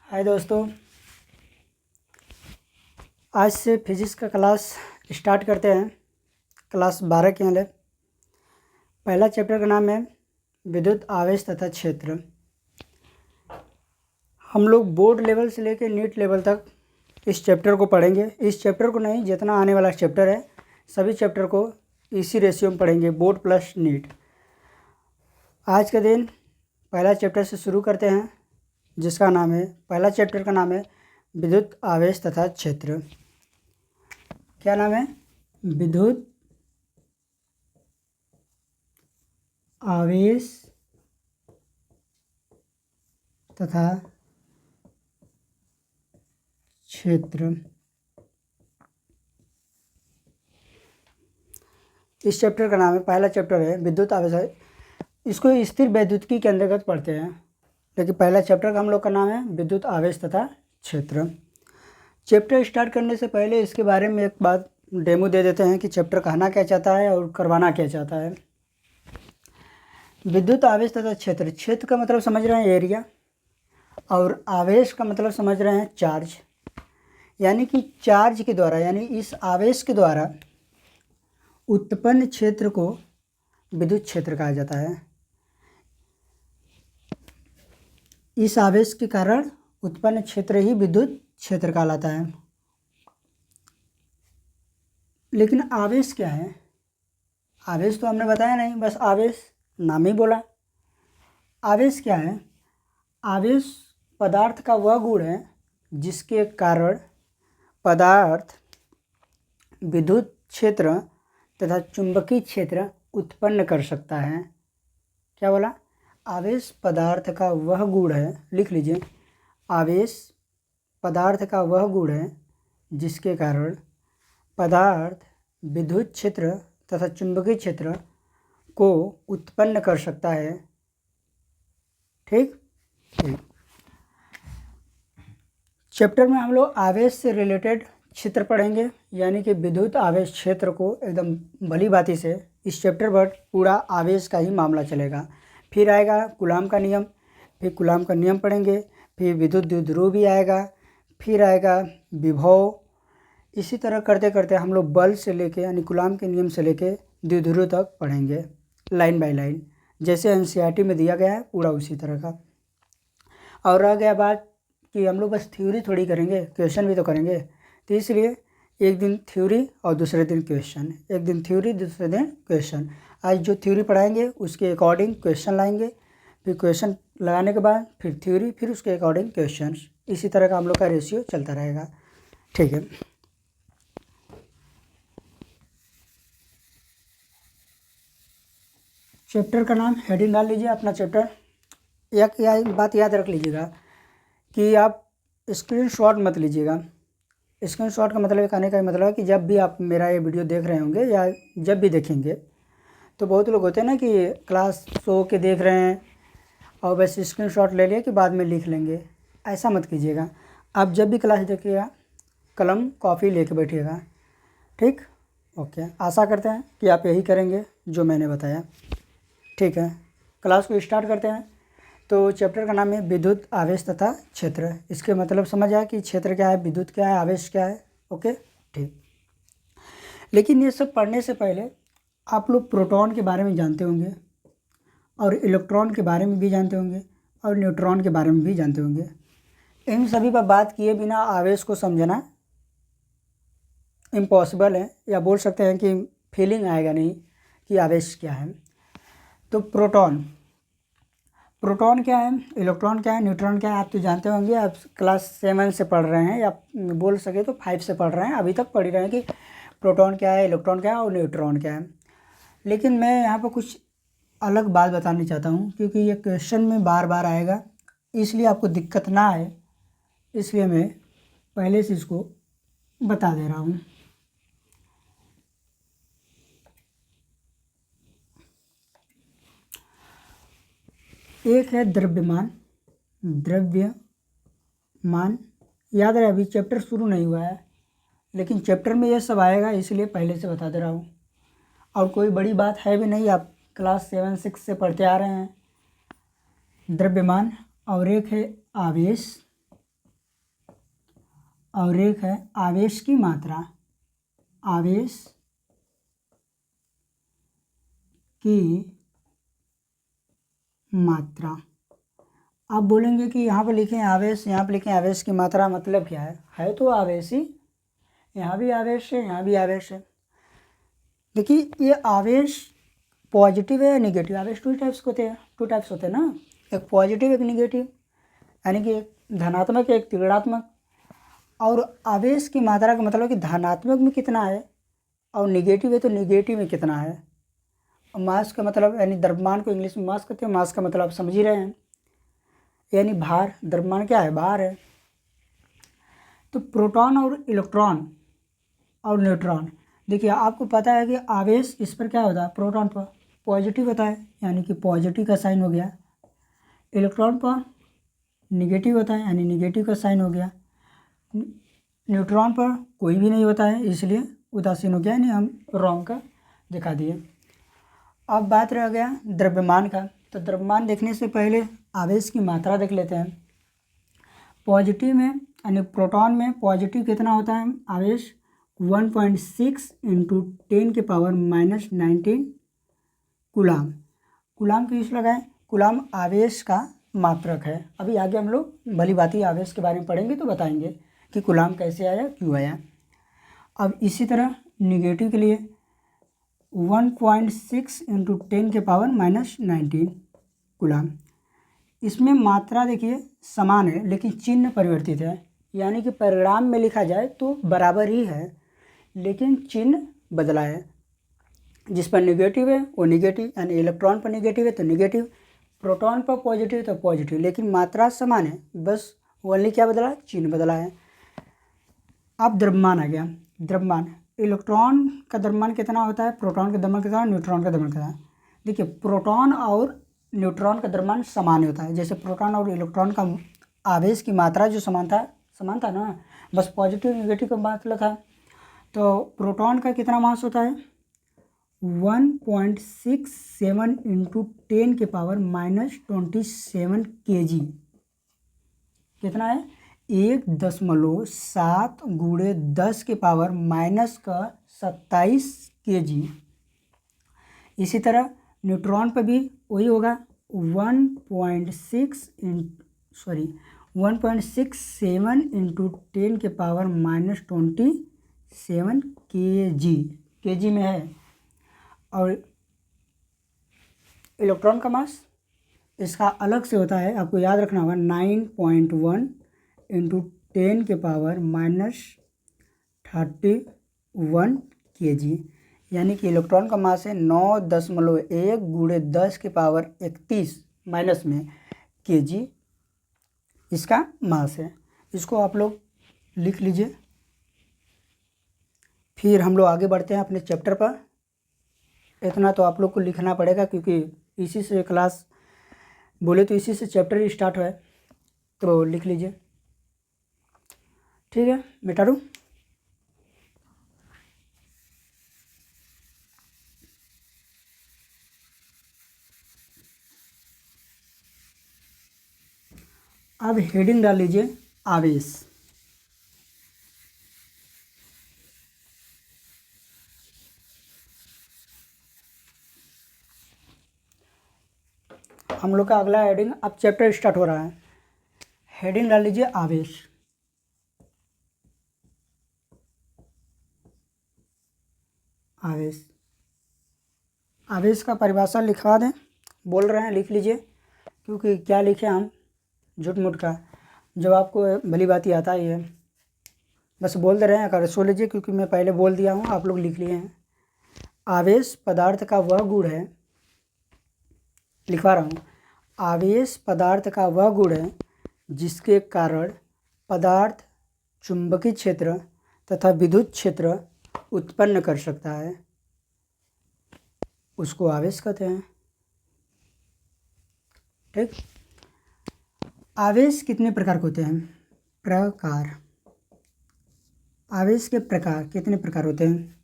हाय दोस्तों, आज से फिजिक्स का क्लास स्टार्ट करते हैं। क्लास 12 के लिए पहला चैप्टर का नाम है विद्युत आवेश तथा क्षेत्र। हम लोग बोर्ड लेवल से लेकर नीट लेवल तक इस चैप्टर को पढ़ेंगे। इस चैप्टर को नहीं, जितना आने वाला चैप्टर है सभी चैप्टर को इसी रेशियो में पढ़ेंगे, बोर्ड प्लस नीट। आज के दिन पहला चैप्टर से शुरू करते हैं, जिसका नाम है, पहला चैप्टर का नाम है विद्युत आवेश तथा क्षेत्र। क्या नाम है? विद्युत आवेश तथा क्षेत्र। इस चैप्टर का नाम है, पहला चैप्टर है विद्युत आवेश। इसको स्थिर वैद्युतिकी के अंतर्गत पढ़ते हैं, लेकिन पहला चैप्टर का हम लोग का नाम है विद्युत आवेश तथा क्षेत्र। चैप्टर स्टार्ट करने से पहले इसके बारे में एक बात डेमो दे देते हैं कि चैप्टर कहना क्या चाहता है और करवाना क्या चाहता है। विद्युत आवेश तथा क्षेत्र। क्षेत्र का मतलब समझ रहे हैं एरिया, और आवेश का मतलब समझ रहे हैं चार्ज। यानी कि चार्ज के द्वारा, यानी इस आवेश के द्वारा उत्पन्न क्षेत्र को विद्युत क्षेत्र कहा जाता है। इस आवेश के कारण उत्पन्न क्षेत्र ही विद्युत क्षेत्र कहलाता है। लेकिन आवेश क्या है? आवेश तो हमने बताया नहीं, बस आवेश नाम ही बोला। आवेश क्या है? आवेश पदार्थ का वह गुण है जिसके कारण पदार्थ विद्युत क्षेत्र तथा चुंबकीय क्षेत्र उत्पन्न कर सकता है। क्या बोला? आवेश पदार्थ का वह गुण है, लिख लीजिए, आवेश पदार्थ का वह गुण है जिसके कारण पदार्थ विद्युत क्षेत्र तथा चुंबकीय क्षेत्र को उत्पन्न कर सकता है। ठीक। चैप्टर में हम लोग आवेश से रिलेटेड क्षेत्र पढ़ेंगे, यानी कि विद्युत आवेश क्षेत्र को एकदम भली भांति से इस चैप्टर पर पूरा आवेश का ही मामला चलेगा। फिर आएगा कूलाम का नियम, फिर कूलाम का नियम पढ़ेंगे, फिर विद्युत द्विध्रुव भी आएगा, फिर आएगा विभव। इसी तरह करते करते हम लोग बल से लेके, यानी कूलाम के नियम से लेके द्विध्रुव तक पढ़ेंगे, लाइन बाय लाइन, जैसे एनसीईआरटी में दिया गया है पूरा उसी तरह का। और रह गया बात कि हम लोग बस थ्योरी थोड़ी करेंगे, क्वेश्चन भी तो करेंगे। तो इसलिए एक दिन थ्योरी और दूसरे दिन क्वेश्चन, एक दिन थ्योरी दूसरे दिन क्वेश्चन। आज जो थ्योरी पढ़ाएंगे उसके अकॉर्डिंग क्वेश्चन लाएंगे, फिर क्वेश्चन लगाने के बाद फिर थ्योरी, फिर उसके अकॉर्डिंग क्वेश्चन। इसी तरह का हम लोग का रेशियो चलता रहेगा। ठीक है। चैप्टर का नाम हेडिंग डाल लीजिए अपना चैप्टर। एक बात याद रख लीजिएगा कि आप स्क्रीनशॉट मत लीजिएगा। स्क्रीनशॉट का मतलब कहने का मतलब है कि जब भी आप मेरा ये वीडियो देख रहे होंगे या जब भी देखेंगे, तो बहुत लोग होते हैं ना कि क्लास सो के देख रहे हैं और बस स्क्रीनशॉट ले लिए कि बाद में लिख लेंगे। ऐसा मत कीजिएगा। आप जब भी क्लास देखिएगा कलम कॉपी लेके बैठिएगा। ठीक, ओके। आशा करते हैं कि आप यही करेंगे जो मैंने बताया। ठीक है, क्लास को स्टार्ट करते हैं। तो चैप्टर का नाम है विद्युत आवेश तथा क्षेत्र। इसके मतलब समझ आया कि क्षेत्र क्या है, विद्युत क्या है, आवेश क्या है। ओके, ठीक। लेकिन ये सब पढ़ने से पहले आप लोग प्रोटॉन के बारे में जानते होंगे, और इलेक्ट्रॉन के बारे में भी जानते होंगे, और न्यूट्रॉन के बारे में भी जानते होंगे। इन सभी पर बात किए बिना आवेश को समझना इम्पॉसिबल है, या बोल सकते हैं कि फीलिंग आएगा नहीं कि आवेश क्या है। तो प्रोटॉन क्या है, इलेक्ट्रॉन क्या है, न्यूट्रॉन क्या है, आप तो जानते होंगे। आप क्लास 7 से पढ़ रहे हैं, या बोल सके तो 5 से पढ़ रहे हैं, अभी तक पढ़ रहे हैं कि प्रोटॉन क्या है, इलेक्ट्रॉन क्या है और न्यूट्रॉन क्या है। लेकिन मैं यहाँ पर कुछ अलग बात बताना चाहता हूँ, क्योंकि ये क्वेश्चन में बार बार आएगा, इसलिए आपको दिक्कत ना आए, इसलिए मैं पहले से इसको बता दे रहा हूँ। एक है द्रव्यमान। याद रहे, अभी चैप्टर शुरू नहीं हुआ है, लेकिन चैप्टर में ये सब आएगा, इसलिए पहले से बता दे रहा हूँ। और कोई बड़ी बात है भी नहीं, आप क्लास 7-6 से पढ़ते आ रहे हैं। द्रव्यमान। और एक है आवेश। और एक है आवेश की मात्रा। आवेश की मात्रा। आप बोलेंगे कि यहाँ पर लिखें आवेश, यहाँ पर लिखें आवेश की मात्रा, मतलब क्या है तो आवेश ही। यहाँ भी आवेश है, यहाँ भी आवेश है। देखिए ये आवेश पॉजिटिव है या निगेटिव। आवेश टू टाइप्स होते हैं ना, एक पॉजिटिव एक निगेटिव, यानी कि एक धनात्मक एक ऋणात्मक। और आवेश की मात्रा का मतलब कि धनात्मक में कितना है और निगेटिव है तो निगेटिव में कितना है। मास का मतलब यानी द्रव्यमान को इंग्लिश में मास कहते हैं। मास का मतलब आप समझ ही रहे हैं, यानी भार। द्रव्यमान क्या है, भार है। तो प्रोटॉन और इलेक्ट्रॉन और न्यूट्रॉन, देखिए आपको पता है कि आवेश इस पर क्या होता है, प्रोटॉन पर पॉजिटिव होता है, यानी कि पॉजिटिव का साइन हो गया। इलेक्ट्रॉन पर निगेटिव होता है, यानी निगेटिव का साइन हो गया। न्यूट्रॉन पर कोई भी नहीं होता है, इसलिए उदासीन हो गया, यानी हम रॉन्ग का दिखा दिए। अब बात रह गया द्रव्यमान का। तो द्रव्यमान देखने से पहले आवेश की मात्रा देख लेते हैं। पॉजिटिव में यानी प्रोटॉन में पॉजिटिव कितना होता है आवेश, 1.6 × 10⁻⁻19 कूलाम। कूलाम की यूज लगाएं। कूलाम आवेश का मात्रक है। अभी आगे हम लोग भली भांति आवेश के बारे में पढ़ेंगे तो बताएंगे कि कूलाम कैसे आया, क्यों आया। अब इसी तरह निगेटिव के लिए 1.6 × 10⁻⁻19 कूलाम। इसमें मात्रा देखिए समान है लेकिन चिन्ह परिवर्तित है, यानी कि परिणाम में लिखा जाए तो बराबर ही है लेकिन चिन्ह बदला है। जिस पर निगेटिव है वो निगेटिव, यानी इलेक्ट्रॉन पर निगेटिव है तो निगेटिव, प्रोटॉन पर पॉजिटिव तो पॉजिटिव, लेकिन मात्रा समान है, बस ओनली क्या बदला, चिन्ह बदला है। अब द्रव्यमान आ गया। द्रव्यमान, इलेक्ट्रॉन का द्रव्यमान कितना होता है, प्रोटॉन का द्रव्यमान कितना, न्यूट्रॉन का द्रव्यमान कितना। देखिए प्रोटॉन और न्यूट्रॉन का द्रव्यमान समान होता है। जैसे प्रोटॉन और इलेक्ट्रॉन का आवेश की मात्रा जो समान था ना, बस पॉजिटिव निगेटिव का मतलब था। तो प्रोटॉन का कितना मास होता है, 1.67 × 10⁻⁻27 kg। कितना है, 1.7 × 10⁻⁻27 kg। इसी तरह न्यूट्रॉन पर भी वही होगा, 1.67 × 10⁻⁻27 kg में है। और इलेक्ट्रॉन का मास इसका अलग से होता है, आपको याद रखना होगा, 9.1 × 10⁻31 kg, यानी कि इलेक्ट्रॉन का मास है 9.1 × 10⁻31 माइनस में kg इसका मास है। इसको आप लोग लिख लीजिए। फिर हम लोग आगे बढ़ते हैं अपने चैप्टर पर। इतना तो आप लोग को लिखना पड़ेगा क्योंकि इसी से क्लास बोले तो इसी से चैप्टर ही स्टार्ट हुआ है, तो लिख लीजिए। ठीक है, मिटा दूँ। अब हेडिंग डाल लीजिए आवेश। हम लोग का अगला हेडिंग, अब चैप्टर स्टार्ट हो रहा है। हेडिंग डाल लीजिए आवेश। आवेश, आवेश का परिभाषा लिखवा दें, बोल रहे हैं लिख लीजिए, क्योंकि क्या लिखे हम झूठ मूठ का, जब आपको भली बात ही आता ही है, बस बोल दे रहे हैं। अगर सो लीजिए क्योंकि मैं पहले बोल दिया हूँ, आप लोग लिख लिए हैं। आवेश पदार्थ का वह गुण है, लिखवा रहा हूँ, आवेश पदार्थ का वह गुण है जिसके कारण पदार्थ चुंबकीय क्षेत्र तथा विद्युत क्षेत्र उत्पन्न कर सकता है, उसको आवेश कहते हैं। ठीक। आवेश कितने प्रकार के होते हैं, प्रकार। आवेश के प्रकार कितने प्रकार होते हैं,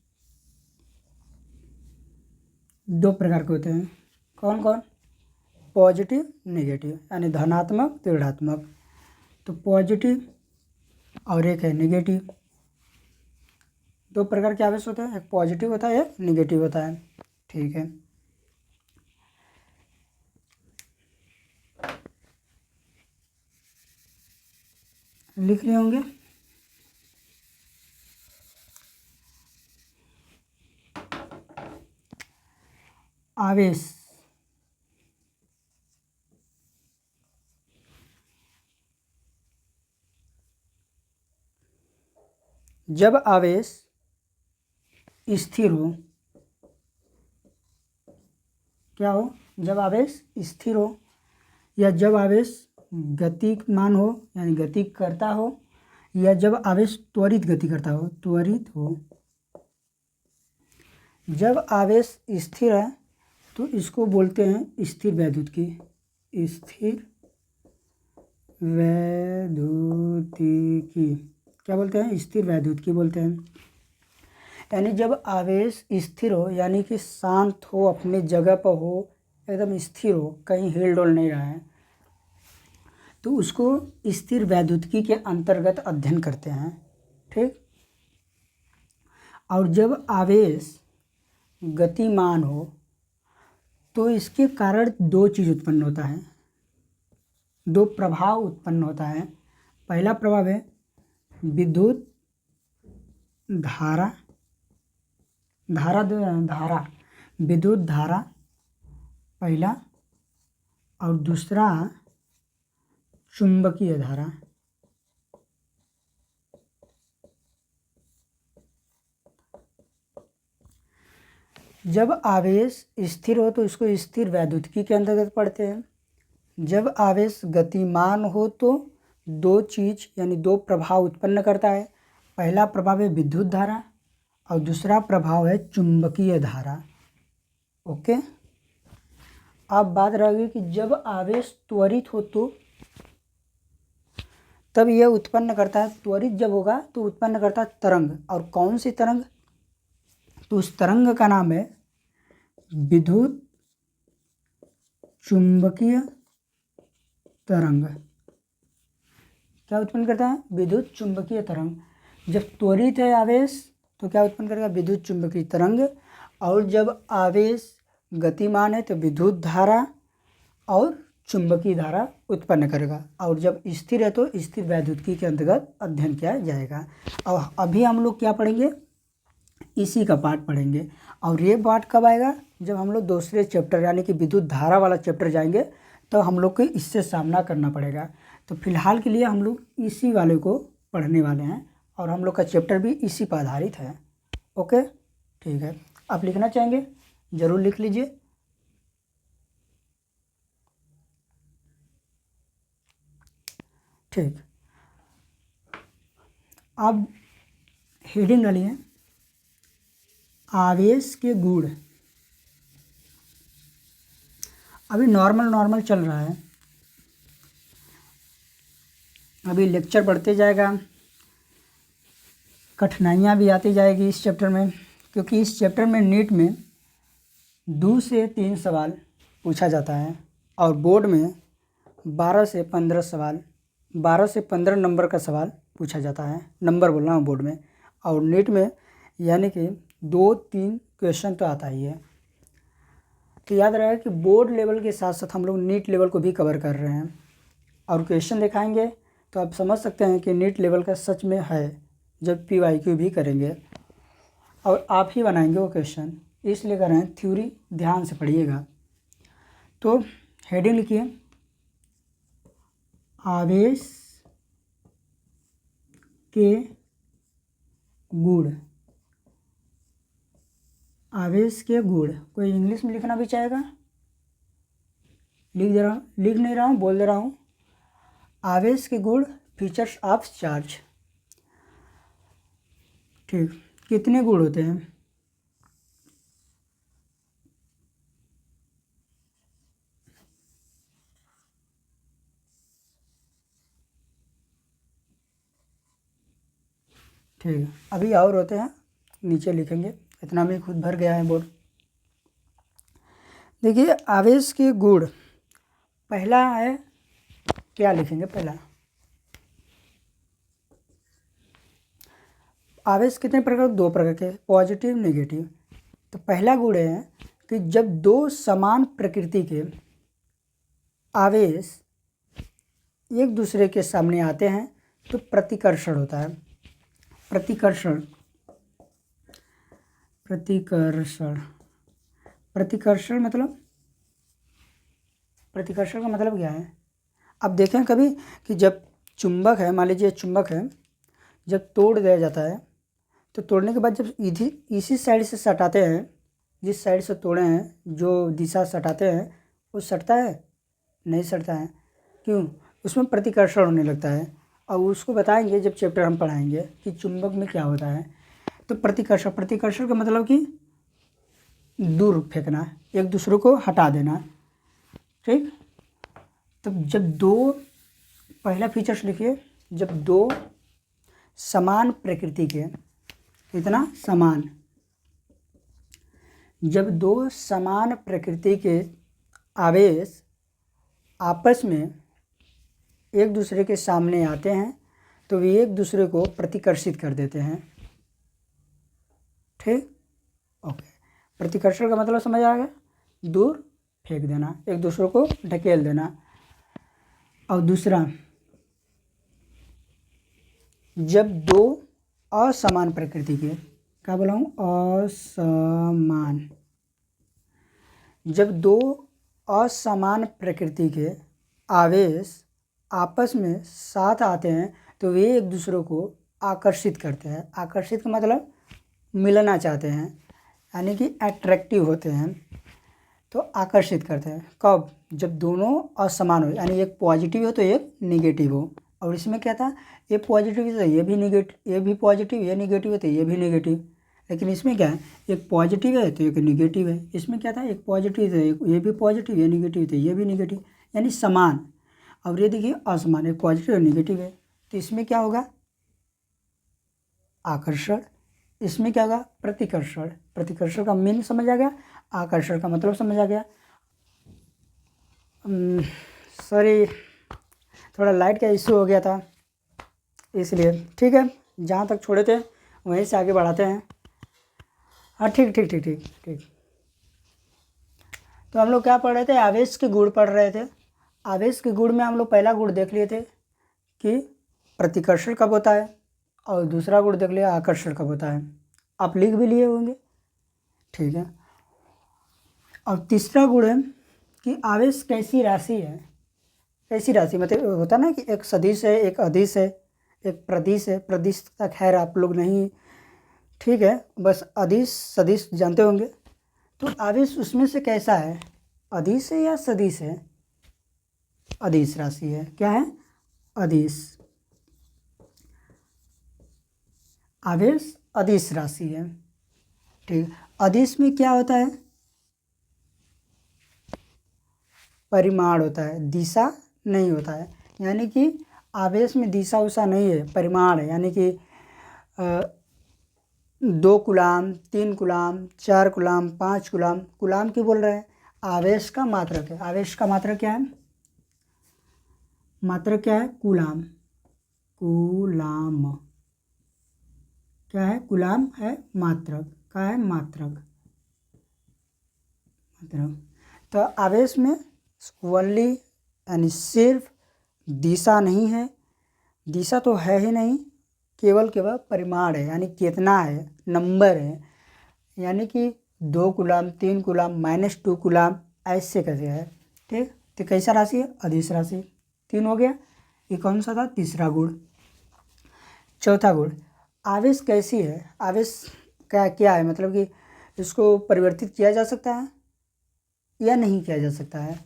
2 प्रकार के होते हैं। कौन कौन, पॉजिटिव नेगेटिव, यानी धनात्मक ऋणात्मक। तो पॉजिटिव और एक है नेगेटिव। दो प्रकार के आवेश होते हैं, एक पॉजिटिव होता है, एक नेगेटिव होता है। ठीक है, लिख रहे होंगे। आवेश जब आवेश स्थिर हो, क्या हो, जब आवेश स्थिर हो या जब आवेश गतिमान हो यानी गति करता हो, या जब आवेश त्वरित गति करता हो, त्वरित हो। जब आवेश स्थिर है तो इसको बोलते हैं स्थिर वैद्युतिकी, स्थिर वैद्युतिकी क्या बोलते हैं, स्थिर वैद्युतिकी बोलते हैं। यानी जब आवेश स्थिर हो यानी कि शांत हो, अपने जगह पर हो, एकदम स्थिर हो, कहीं हिल डोल नहीं रहा है, तो उसको स्थिर वैद्युतिकी के अंतर्गत अध्ययन करते हैं। ठीक। और जब आवेश गतिमान हो तो इसके कारण दो चीज़ उत्पन्न होता है, दो प्रभाव उत्पन्न होता है। पहला प्रभाव है विद्युत धारा, विद्युत धारा पहला, और दूसरा चुंबकीय धारा। जब आवेश स्थिर हो तो इसको स्थिर वैद्युतिकी के अंतर्गत पढ़ते हैं। जब आवेश गतिमान हो तो दो चीज़ यानी दो प्रभाव उत्पन्न करता है। पहला प्रभाव है विद्युत धारा और दूसरा प्रभाव है चुंबकीय धारा। ओके। अब बात रहेगी कि जब आवेश त्वरित हो तो तब यह उत्पन्न करता है, त्वरित जब होगा तो उत्पन्न करता है तरंग। और कौन सी तरंग, तो उस तरंग का नाम है विद्युत चुंबकीय तरंग। क्या उत्पन्न करता है, विद्युत चुंबकीय तरंग। जब त्वरित है आवेश तो क्या उत्पन्न करेगा, विद्युत चुंबकीय तरंग। और जब आवेश गतिमान है तो विद्युत धारा और चुंबकीय धारा उत्पन्न करेगा। और जब स्थिर है तो स्थिर वैद्युतिकी के अंतर्गत अध्ययन किया जाएगा। और अभी हम लोग क्या पढ़ेंगे, इसी का पाठ पढ़ेंगे। और ये पाठ कब आएगा, जब हम लोग दूसरे चैप्टर यानी कि विद्युत धारा वाला चैप्टर जाएंगे तो हम लोग को इससे सामना करना पड़ेगा। तो फिलहाल के लिए हम लोग इसी वाले को पढ़ने वाले हैं और हम लोग का चैप्टर भी इसी पर आधारित है। ओके, ठीक है। आप लिखना चाहेंगे ज़रूर लिख लीजिए। ठीक, अब हेडिंग डालिए आवेश के गुण। अभी नॉर्मल चल रहा है, अभी लेक्चर बढ़ते जाएगा, कठिनाइयाँ भी आती जाएगी इस चैप्टर में, क्योंकि इस चैप्टर में नीट में 2 से 3 सवाल पूछा जाता है और बोर्ड में 12 से 15 सवाल, 12 से 15 नंबर का सवाल पूछा जाता है। नंबर बोल रहा हूँ बोर्ड में, और नीट में यानी कि 2-3 क्वेश्चन तो आता ही है। तो याद रहे कि बोर्ड लेवल के साथ साथ हम लोग नीट लेवल को भी कवर कर रहे हैं और क्वेश्चन दिखाएंगे, तो आप समझ सकते हैं कि नीट लेवल का सच में है। जब PYQ भी करेंगे और आप ही बनाएंगे वो क्वेश्चन, इसलिए कर रहे हैं, थ्योरी ध्यान से पढ़िएगा। तो हेडिंग लिखिए आवेश के गुण। आवेश के गुण, कोई इंग्लिश में लिखना भी चाहेगा, लिख दे रहा हूँ, लिख नहीं रहा हूँ, बोल दे रहा हूँ। आवेश के गुण, फीचर्स ऑफ चार्ज। ठीक, कितने गुण होते हैं, ठीक है। अभी और होते हैं, नीचे लिखेंगे, इतना में खुद भर गया है बोर्ड। देखिए आवेश के गुण, पहला है, क्या लिखेंगे पहला, आवेश कितने प्रकार, दो प्रकार के, पॉजिटिव नेगेटिव। तो पहला गुण है कि जब दो समान प्रकृति के आवेश एक दूसरे के सामने आते हैं तो प्रतिकर्षण होता है। प्रतिकर्षण प्रतिकर्षण प्रतिकर्षण मतलब, प्रतिकर्षण का मतलब क्या है? अब देखें कभी कि जब चुंबक है, मान लीजिए चुंबक है, जब तोड़ दिया जाता है तो तोड़ने के बाद जब इसी साइड से सटाते हैं, जिस साइड से तोड़े हैं, जो दिशा सटाते हैं, वो सटता है? नहीं सटता है। क्यों? उसमें प्रतिकर्षण होने लगता है। और उसको बताएंगे जब चैप्टर हम पढ़ाएंगे कि चुंबक में क्या होता है। तो प्रतिकर्षण, प्रतिकर्षण का मतलब कि दूर फेंकना, एक दूसरे को हटा देना। ठीक। तब जब दो, पहला फीचर्स लिखिए, जब दो समान प्रकृति के, कितना समान, जब दो समान प्रकृति के आवेश आपस में एक दूसरे के सामने आते हैं तो वे एक दूसरे को प्रतिकर्षित कर देते हैं। ठीक, ओके। प्रतिकर्षण का मतलब समझ आ गया? दूर फेंक देना, एक दूसरे को ढकेल देना। और दूसरा, जब दो असमान प्रकृति के, क्या बोला हूँ? असमान। जब दो असमान प्रकृति के आवेश आपस में साथ आते हैं तो वे एक दूसरे को आकर्षित करते हैं। आकर्षित का मतलब मिलना चाहते हैं, यानी कि अट्रैक्टिव होते हैं, तो आकर्षित करते हैं। कब? जब दोनों असमान हो, यानी एक पॉजिटिव हो तो एक निगेटिव हो। और इसमें क्या था, ये पॉजिटिव है तो ये भी निगेटिव, ये भी पॉजिटिव, ये निगेटिव है तो ये भी निगेटिव। लेकिन इसमें क्या है, एक पॉजिटिव है तो एक निगेटिव है। इसमें क्या था, एक पॉजिटिव है, ये भी पॉजिटिव, ये निगेटिव तो ये भी निगेटिव, यानी समान। और ये देखिए असमान, एक पॉजिटिव और निगेटिव है, तो इसमें क्या होगा? आकर्षण। इसमें क्या होगा? प्रतिकर्षण। प्रतिकर्षण का मीनिंग समझ आ गया, आकर्षण का मतलब समझ आ गया। सॉरी, थोड़ा लाइट का इश्यू हो गया था इसलिए। ठीक है, जहाँ तक छोड़े थे वहीं से आगे बढ़ाते हैं। हाँ, ठीक ठीक ठीक ठीक ठीक। तो हम लोग क्या पढ़ रहे थे? आवेश के गुण पढ़ रहे थे। आवेश के गुण में हम लोग पहला गुण देख लिए थे कि प्रतिकर्षण कब होता है, और दूसरा गुण देख लिया आकर्षण कब होता है। आप लिख भी लिए होंगे, ठीक है। और तीसरा गुण है कि आवेश कैसी राशि है। कैसी राशि मतलब होता ना कि एक सदिश है, एक अदिश है, एक प्रदिश है। प्रदिश तक खैर आप लोग नहीं, ठीक है, बस अदिश सदिश जानते होंगे। तो आवेश उसमें से कैसा है, अदिश है या सदिश है? अदिश राशि है। क्या है? अदिश। आवेश अदिश राशि है। ठीक। अदिश में क्या होता है? परिमाण होता है, दिशा नहीं होता है। यानी कि आवेश में दिशा उषा नहीं है, परिमाण है। यानी कि 2 coulomb, 3 coulomb, 4 coulomb, 5 coulomb. Coulomb क्यों बोल रहे हैं? आवेश का मात्रक है। आवेश का मात्रक क्या है? मात्रक क्या है? कूलाम। कूलाम क्या है? कूलाम है मात्रक। क्या है? मात्रक। मात्रक। तो आवेश में ओनली, यानी सिर्फ दिशा नहीं है, दिशा तो है ही नहीं, केवल केवल परिमाण है, यानी कितना है, नंबर है। यानी कि 2 कूलाम, 3 कूलाम, -2 कूलाम, ऐसे कैसे है। ठीक। तो कैसा राशि है? अदिश राशि। 3 हो गया। ये कौन सा था? तीसरा गुण। चौथा गुण, आवेश कैसी है। आवेश क्या क्या है, मतलब कि इसको परिवर्तित किया जा सकता है या नहीं किया जा सकता है।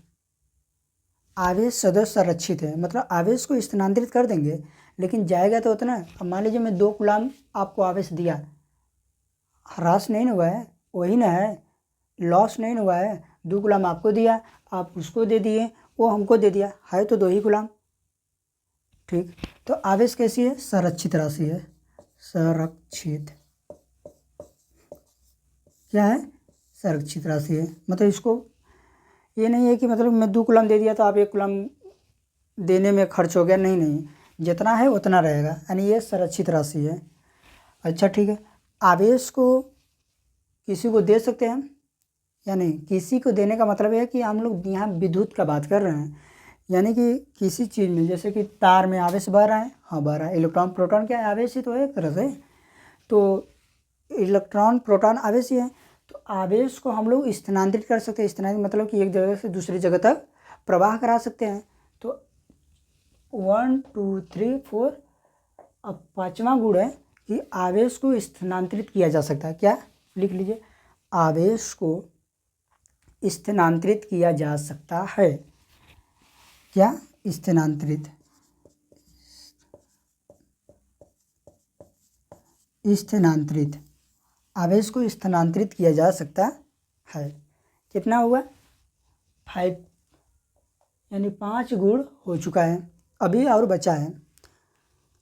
आवेश सदैव संरक्षित है, मतलब आवेश को स्थानांतरित कर देंगे लेकिन जाएगा तो उतना। अब मान लीजिए मैं 2 कूलाम आपको आवेश दिया, ह्रास नहीं हुआ है, वही ना है, लॉस नहीं हुआ है। 2 कूलाम आपको दिया, आप उसको दे दिए, वो हमको दे दिया, है तो 2 ही कूलाम। ठीक। तो आवेश कैसी है? संरक्षित राशि है। संरक्षित। क्या है? संरक्षित राशि है। मतलब इसको ये नहीं है कि मतलब मैं 2 कूलाम दे दिया तो आप 1 कूलाम देने में खर्च हो गया, नहीं नहीं, जितना है उतना रहेगा, यानी ये संरक्षित राशि है। अच्छा ठीक है, आवेश को किसी को दे सकते हैं या नहीं? किसी को देने का मतलब है कि हम लोग यहाँ विद्युत का बात कर रहे हैं, यानी कि किसी चीज़ में, जैसे कि तार में आवेश बह रहा है, हाँ बह रहा है। इलेक्ट्रॉन प्रोटॉन क्या है? आवेश ही तो है एक तरह से। तो इलेक्ट्रॉन प्रोटॉन आवेश ही है। तो आवेश को हम लोग स्थानांतरित कर सकते हैं। स्थानांतरित मतलब कि एक जगह से दूसरी जगह तक प्रवाह करा सकते हैं। तो 1 2 3 4, अब 5वां गुण है कि आवेश को स्थानांतरित किया जा सकता है। क्या? लिख लीजिए, आवेश को स्थानांतरित किया जा सकता है। क्या? स्थानांतरित, स्थानांतरित, आवेश को स्थानांतरित किया जा सकता है। कितना हुआ? 5, यानी 5 गुण हो चुका है। अभी और बचा है,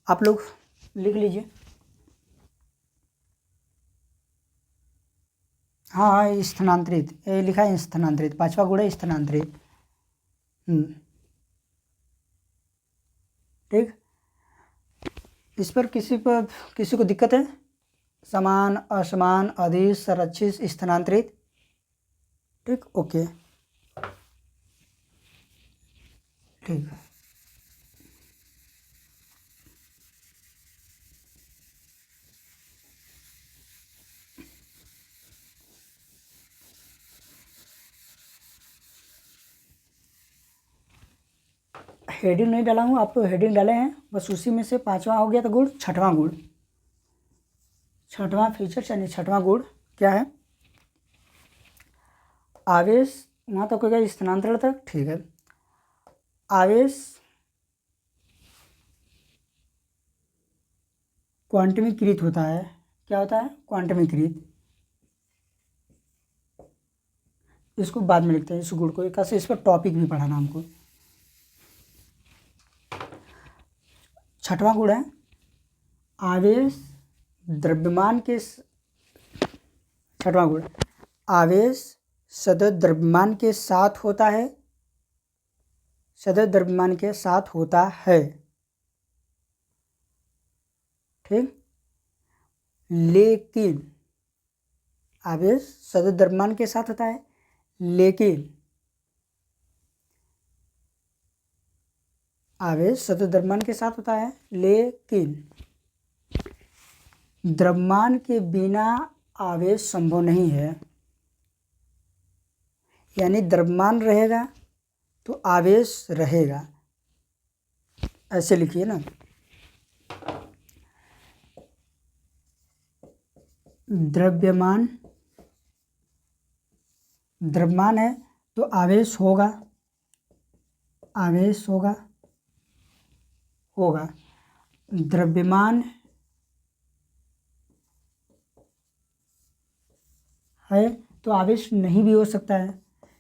आप लोग लिख लीजिए। हाँ, स्थानांतरित, ये लिखा है स्थानांतरित, 5वां गुण है स्थानांतरित। ठीक, इस पर किसी को दिक्कत है? समान, असमान, अदिश, संरक्षित, स्थानांतरित। ठीक, ओके, ठीक। हेडिंग नहीं डाला हूँ, आप तो हेडिंग डाले हैं, बस उसी में से 5वां हो गया तो गुण। 6वां गुण, 6वां फीचर यानी 6वां गुण क्या है? आवेश, वहाँ तक होगा स्थानांतरण तक, ठीक है। आवेश क्वांटमीकृत होता है। क्या होता है? क्वांटमीकृत। इसको बाद में लिखते हैं, इस गुण को, कैसे इस पर टॉपिक भी पढ़ाना हमको। 6वां गुण है आवेश द्रव्यमान के, 6वां गुण, आवेश सतत द्रव्यमान के साथ होता है, सतत द्रव्यमान के साथ होता है। ठीक, लेकिन आवेश सतत द्रव्यमान के साथ होता है, लेकिन आवेश सतत द्रव्यमान के साथ होता है, लेकिन द्रव्यमान के बिना आवेश संभव नहीं है। यानी द्रव्यमान रहेगा तो आवेश रहेगा, ऐसे लिखिए ना। द्रव्यमान, द्रव्यमान है तो आवेश होगा, आवेश होगा, होगा। द्रव्यमान है तो आवेश नहीं भी हो सकता है।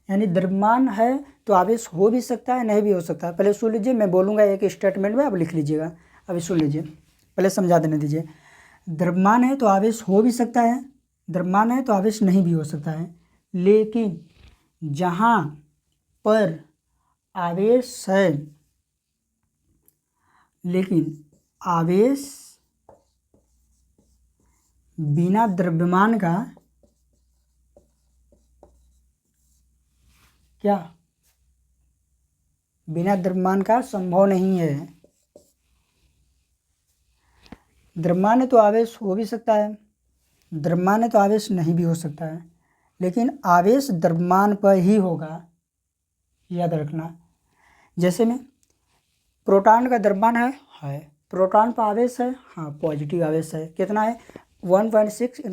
यानी द्रव्यमान है तो आवेश हो भी सकता है, नहीं भी हो सकता है। पहले सुन लीजिए, मैं बोलूँगा एक स्टेटमेंट में, आप लिख लीजिएगा। अभी सुन लीजिए, पहले समझा देने दीजिए। द्रव्यमान है तो आवेश हो भी सकता है, द्रव्यमान है तो आवेश नहीं भी हो सकता है। लेकिन जहाँ पर आवेश है, लेकिन आवेश बिना द्रव्यमान का, क्या? बिना द्रव्यमान का संभव नहीं है। द्रव्यमान है तो आवेश हो भी सकता है, द्रव्यमान है तो आवेश नहीं भी हो सकता है, लेकिन आवेश द्रव्यमान पर ही होगा, याद रखना। जैसे में प्रोटॉन का द्रव्यमान है, प्रोटॉन पर आवेश है, हाँ पॉजिटिव आवेश है। कितना है? 1.6 ×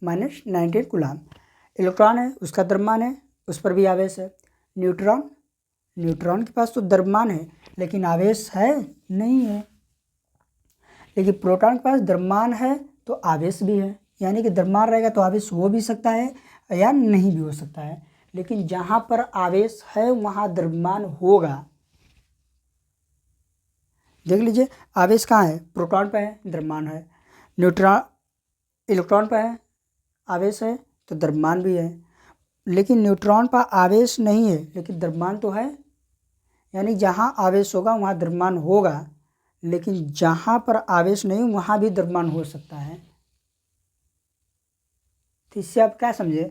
10⁻⁻19 कूलाम। इलेक्ट्रॉन है, उसका द्रव्यमान है, उस पर भी आवेश है। न्यूट्रॉन, न्यूट्रॉन के पास तो द्रव्यमान है लेकिन आवेश है नहीं है। लेकिन प्रोटॉन के पास द्रव्यमान है तो आवेश भी है। यानी कि द्रव्यमान रहेगा तो आवेश हो भी सकता है या नहीं भी हो सकता है। लेकिन जहाँ पर आवेश है वहाँ द्रव्यमान होगा। देख लीजिए, आवेश कहाँ है? प्रोटॉन पे है, द्रव्यमान है। न्यूट्रॉन, इलेक्ट्रॉन पे है, आवेश है तो द्रव्यमान भी है। लेकिन न्यूट्रॉन पर आवेश नहीं है लेकिन द्रव्यमान तो है। यानी जहाँ आवेश होगा वहाँ द्रव्यमान होगा। लेकिन जहाँ पर आवेश नहीं वहाँ भी द्रव्यमान हो सकता है। तो इससे आप क्या समझे?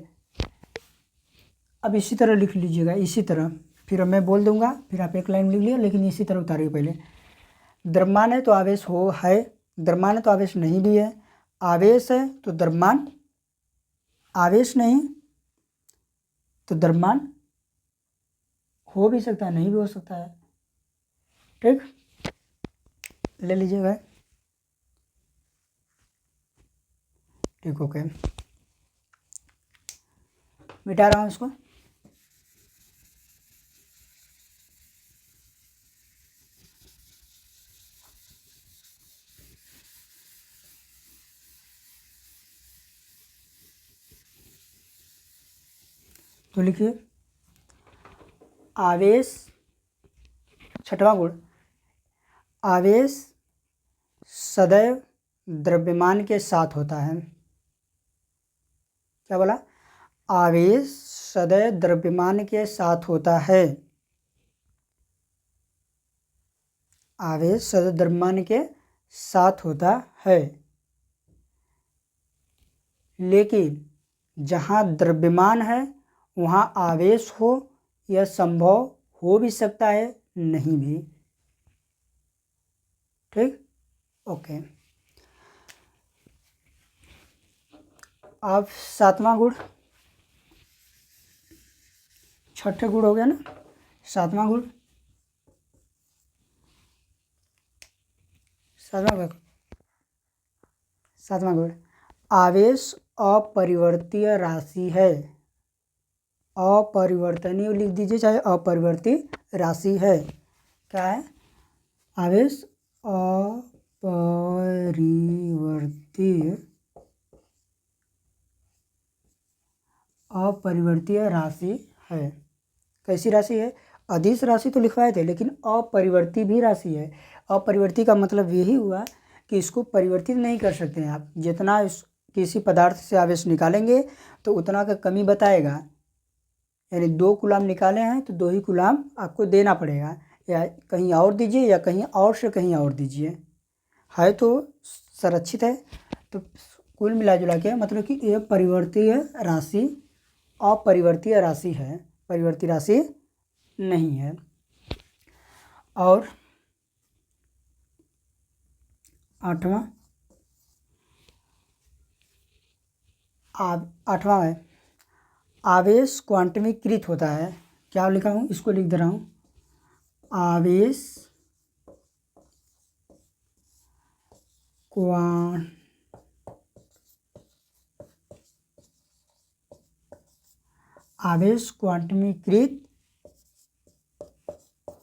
अब इसी तरह लिख लीजिएगा, इसी तरह, फिर मैं बोल दूंगा, फिर आप एक लाइन लिख लिया, लेकिन इसी तरह उतारिए पहले। द्रव्यमान है तो आवेश है, द्रव्यमान है तो आवेश नहीं भी है, आवेश है तो द्रव्यमान, आवेश नहीं तो द्रव्यमान हो भी सकता है, नहीं भी हो सकता है। ठीक, ले लीजिएगा। ठीक, ओके, मिटा रहा हूँ इसको। तो लिखिए, आवेश, छठवां गुण, आवेश सदैव द्रव्यमान के साथ होता है। क्या बोला? आवेश सदैव द्रव्यमान के साथ होता है। आवेश सदैव द्रव्यमान के साथ होता है, लेकिन जहाँ द्रव्यमान है वहाँ आवेश हो, यह संभव हो भी सकता है, नहीं भी। ठीक, ओके। अब सातवां गुण, छठे गुण हो गया ना, सातवां गुण, सातवां गुण, आवेश अपरिवर्तनीय राशि है। अपरिवर्तनीय लिख दीजिए, चाहे अपरिवर्ती राशि है। क्या है? आवेश अपरिवर्तीय राशि है। कैसी राशि है? अदिश राशि तो लिखवाए थे, लेकिन अपरिवर्ती भी राशि है। अपरिवर्ती का मतलब यही हुआ कि इसको परिवर्तित नहीं कर सकते हैं आप। जितना किसी पदार्थ से आवेश निकालेंगे तो उतना का कमी बताएगा। यानी 2 कूलाम निकाले हैं तो 2 ही कूलाम आपको देना पड़ेगा, या कहीं और दीजिए या कहीं और से कहीं और दीजिए। है तो संरक्षित है। तो कुल मिला जुला के मतलब कि यह परिवर्तीय राशि, अपरिवर्तीय राशि है, परिवर्ती राशि नहीं है। और आठवां है, आवेश क्वांटमीकृत होता है। क्या लिखा हूँ? इसको लिख दे रहा हूँ, आवेश क्वांटमीकृत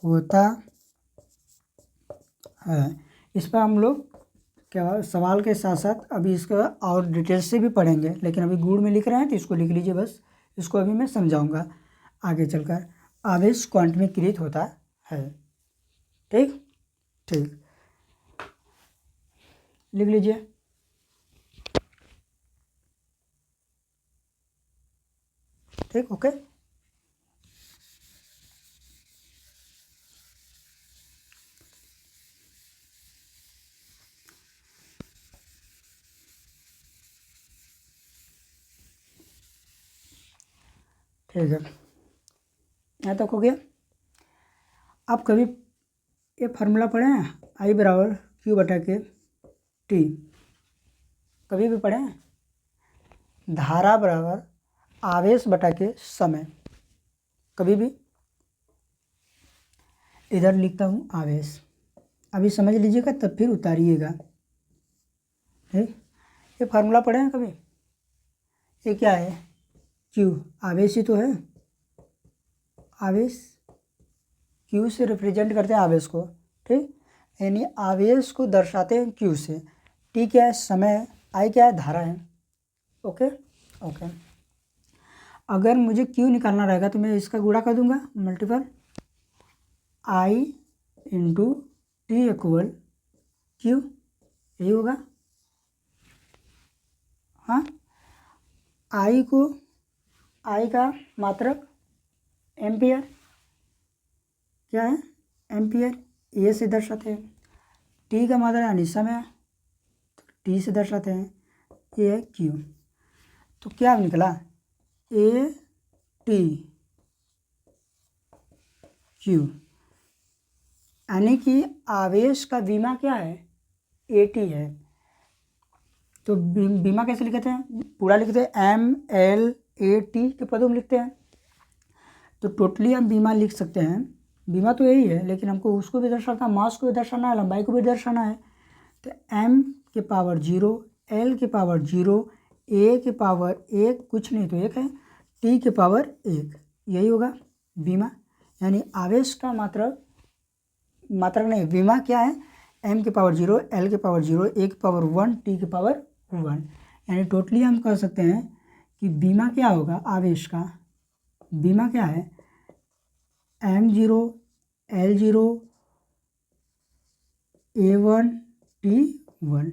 होता है। इस पर हम लोग क्या सवाल के साथ साथ अभी इसका और डिटेल से भी पढ़ेंगे, लेकिन अभी गुण में लिख रहे हैं तो इसको लिख लीजिए बस। इसको अभी मैं समझाऊंगा आगे चलकर। आवेश क्वांटमीकृत होता है। ठीक, ठीक, लिख लीजिए। ठीक, ओके। ठीक है, यहाँ तक हो गया। आप कभी ये फार्मूला पढ़े हैं, आई बराबर क्यू बटा के टी? कभी भी पढ़े हैं? धारा बराबर आवेश बटा के समय, कभी भी? इधर लिखता हूँ आवेश, अभी समझ लीजिएगा तब फिर उतारिएगा। ठीक, ये फार्मूला पढ़े हैं कभी? ये क्या है? क्यू, आवेश ही तो है। आवेश क्यू से रिप्रेजेंट करते हैं आवेश को। ठीक, यानी आवेश को दर्शाते हैं क्यू से। टी क्या है? समय है। आई क्या है? धारा है। Okay, okay. अगर मुझे क्यू निकालना रहेगा तो मैं इसका गुणा कर दूंगा, मल्टीपल आई इंटू टी इक्वल क्यू, यही होगा। हाँ, आई का मात्रक एम्पियर, क्या है? एम्पियर, ये से दर्शाते हैं। टी का मात्रा यानी समय, तो टी से दर्शाते हैं। ये है क्यू, तो क्या निकला ए टी क्यू, यानी कि आवेश का बीमा क्या है ए टी है। तो बीमा कैसे लिखते हैं, पूरा लिखते हैं एम एल ए टी के पदों में लिखते हैं। तो टोटली हम बीमा लिख सकते हैं, बीमा तो यही है लेकिन हमको उसको भी दर्शाना, मास को भी दर्शाना है, लंबाई को भी दर्शाना है। तो m के पावर 0, l के पावर 0, a के पावर 1, कुछ नहीं तो 1 है, t के पावर 1, यही होगा बीमा। यानी आवेश का मात्रक नहीं, बीमा क्या है, m के पावर 0, l के पावर 0, a के पावर 1, t के पावर 1। यानी टोटली हम कह सकते हैं कि बीमा क्या होगा, आवेश का बीमा क्या है, m0, l0, a1, t1,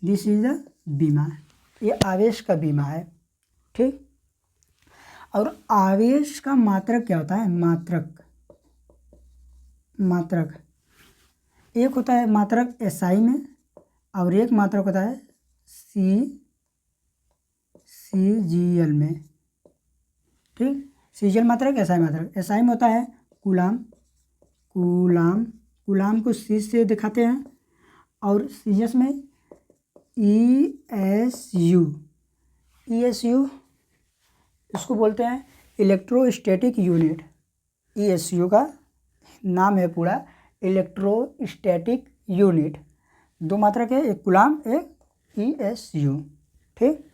this is the बीमा। ये आवेश का बीमा है, ठीक। और आवेश का मात्रक क्या होता है, मात्रक एक होता है मात्रक SI में, और एक मात्रक होता है CGL में, ठीक। CGL मात्रक, SI मात्रक। SI में होता है कूलाम को C से दिखाते हैं, और CGS में ESU इसको बोलते हैं इलेक्ट्रोस्टैटिक यूनिट। ESU का नाम है पूरा इलेक्ट्रोस्टैटिक यूनिट। दो मात्रक है, एक कूलाम, एक ESU, ठीक।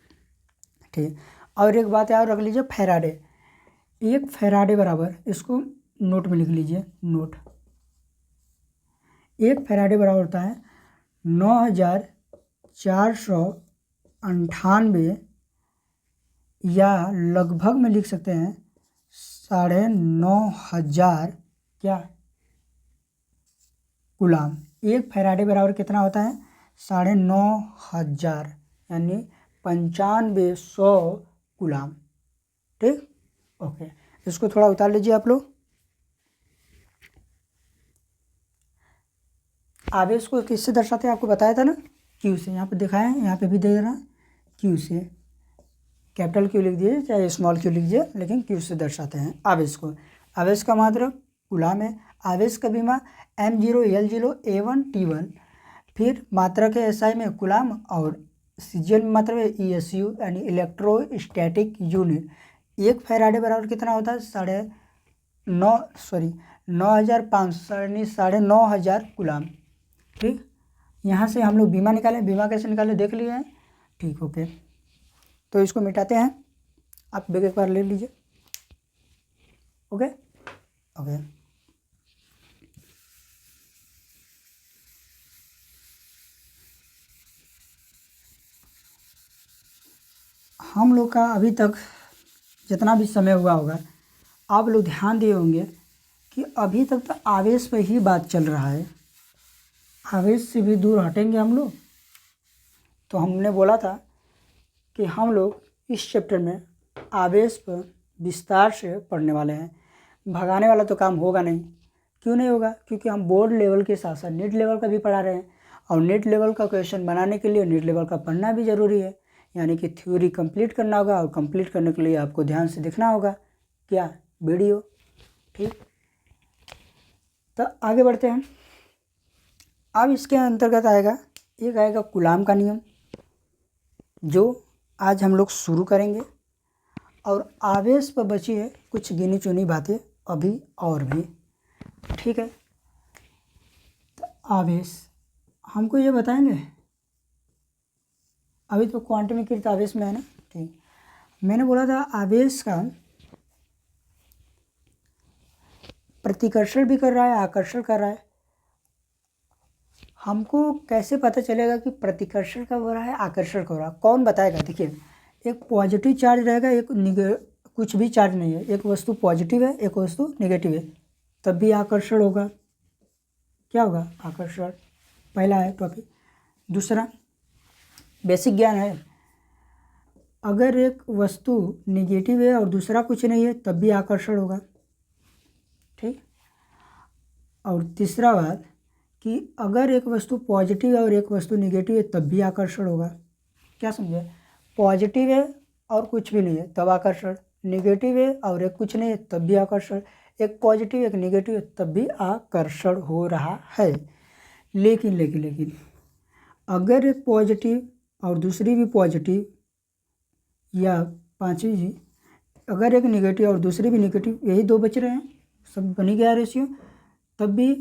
और एक बात याद रख लीजिए, फैराडे, एक फैराडे बराबर, इसको नोट में लिख लीजिए, नोट, एक फैराडे बराबर होता है 9498, या लगभग में लिख सकते हैं 9500 क्या कूलाम। एक फैराडे बराबर कितना होता है, 9500, यानी 9500 कूलाम, ठीक। ओके, इसको थोड़ा उतार लीजिए आप लोग। आवेश को किससे दर्शाते हैं, आपको बताया था ना, क्यू से। यहाँ पे दिखाया है, यहाँ पे भी दे देना क्यू से, कैपिटल क्यू लिख दीजिए चाहे स्मॉल क्यू लिख दीजिए, लेकिन क्यू से दर्शाते हैं आवेश को। आवेश का मात्रक कूलाम है। आवेश का बीमा m0, l0, a1, t1। फिर मात्रक है SI में कूलाम, और CGL में मात्रक है ESU, यानी इलेक्ट्रोस्टैटिक यूनिट। एक फैराडे बराबर कितना होता है, 9500, यानी 9500 कूलाम, ठीक। यहाँ से हम लोग बीमा निकालें, बीमा कैसे निकाले देख लिए हैं, ठीक। ओके, तो इसको मिटाते हैं, आप एक बार ले लीजिए। ओके, हम लोग का अभी तक जितना भी समय हुआ होगा, आप लोग ध्यान दिए होंगे कि अभी तक तो आवेश पे ही बात चल रहा है। आवेश से भी दूर हटेंगे हम लोग। तो हमने बोला था कि हम लोग इस चैप्टर में आवेश पर विस्तार से पढ़ने वाले हैं। भगाने वाला तो काम होगा नहीं। क्यों नहीं होगा, क्योंकि हम बोर्ड लेवल के साथ साथ नेट लेवल का भी पढ़ा रहे हैं, और नेट लेवल का क्वेश्चन बनाने के लिए नेट लेवल का पढ़ना भी ज़रूरी है। यानी कि थ्योरी कंप्लीट करना होगा, और कंप्लीट करने के लिए आपको ध्यान से देखना होगा क्या, वीडियो, ठीक। तो आगे बढ़ते हैं। अब इसके अंतर्गत आएगा, एक आएगा कूलाम का नियम, जो आज हम लोग शुरू करेंगे। और आवेश पर बची है कुछ गिनी चुनी बातें अभी और भी, ठीक है। तो आवेश हमको ये बताएंगे, अभी तो क्वांटमीकृत आवेश में है ना, ठीक। मैंने बोला था आवेश का प्रतिकर्षण भी कर रहा है, आकर्षण कर रहा है। हमको कैसे पता चलेगा कि प्रतिकर्षण कब हो रहा है, आकर्षण कब हो रहा है, कौन बताएगा। देखिए, एक पॉजिटिव चार्ज रहेगा, एक कुछ भी चार्ज नहीं है, एक वस्तु पॉजिटिव है, एक वस्तु नेगेटिव है, तब भी आकर्षण होगा। क्या होगा, आकर्षण, पहला है टॉपिक। दूसरा बेसिक ज्ञान है, अगर एक वस्तु नेगेटिव है और दूसरा कुछ नहीं है तब भी आकर्षण होगा, ठीक। और तीसरा बात कि अगर एक वस्तु पॉजिटिव है और एक वस्तु निगेटिव है तब भी आकर्षण होगा। क्या समझे? पॉजिटिव है और कुछ भी नहीं है तब आकर्षण, निगेटिव है और एक कुछ नहीं है तब भी आकर्षण, एक पॉजिटिव एक निगेटिव है तब भी आकर्षण हो रहा है। लेकिन अगर एक पॉजिटिव और दूसरी भी पॉजिटिव, या पांचवी जी, अगर एक निगेटिव और दूसरी भी निगेटिव, यही दो बच रहे हैं, सब बनी गया रेशियो, तब भी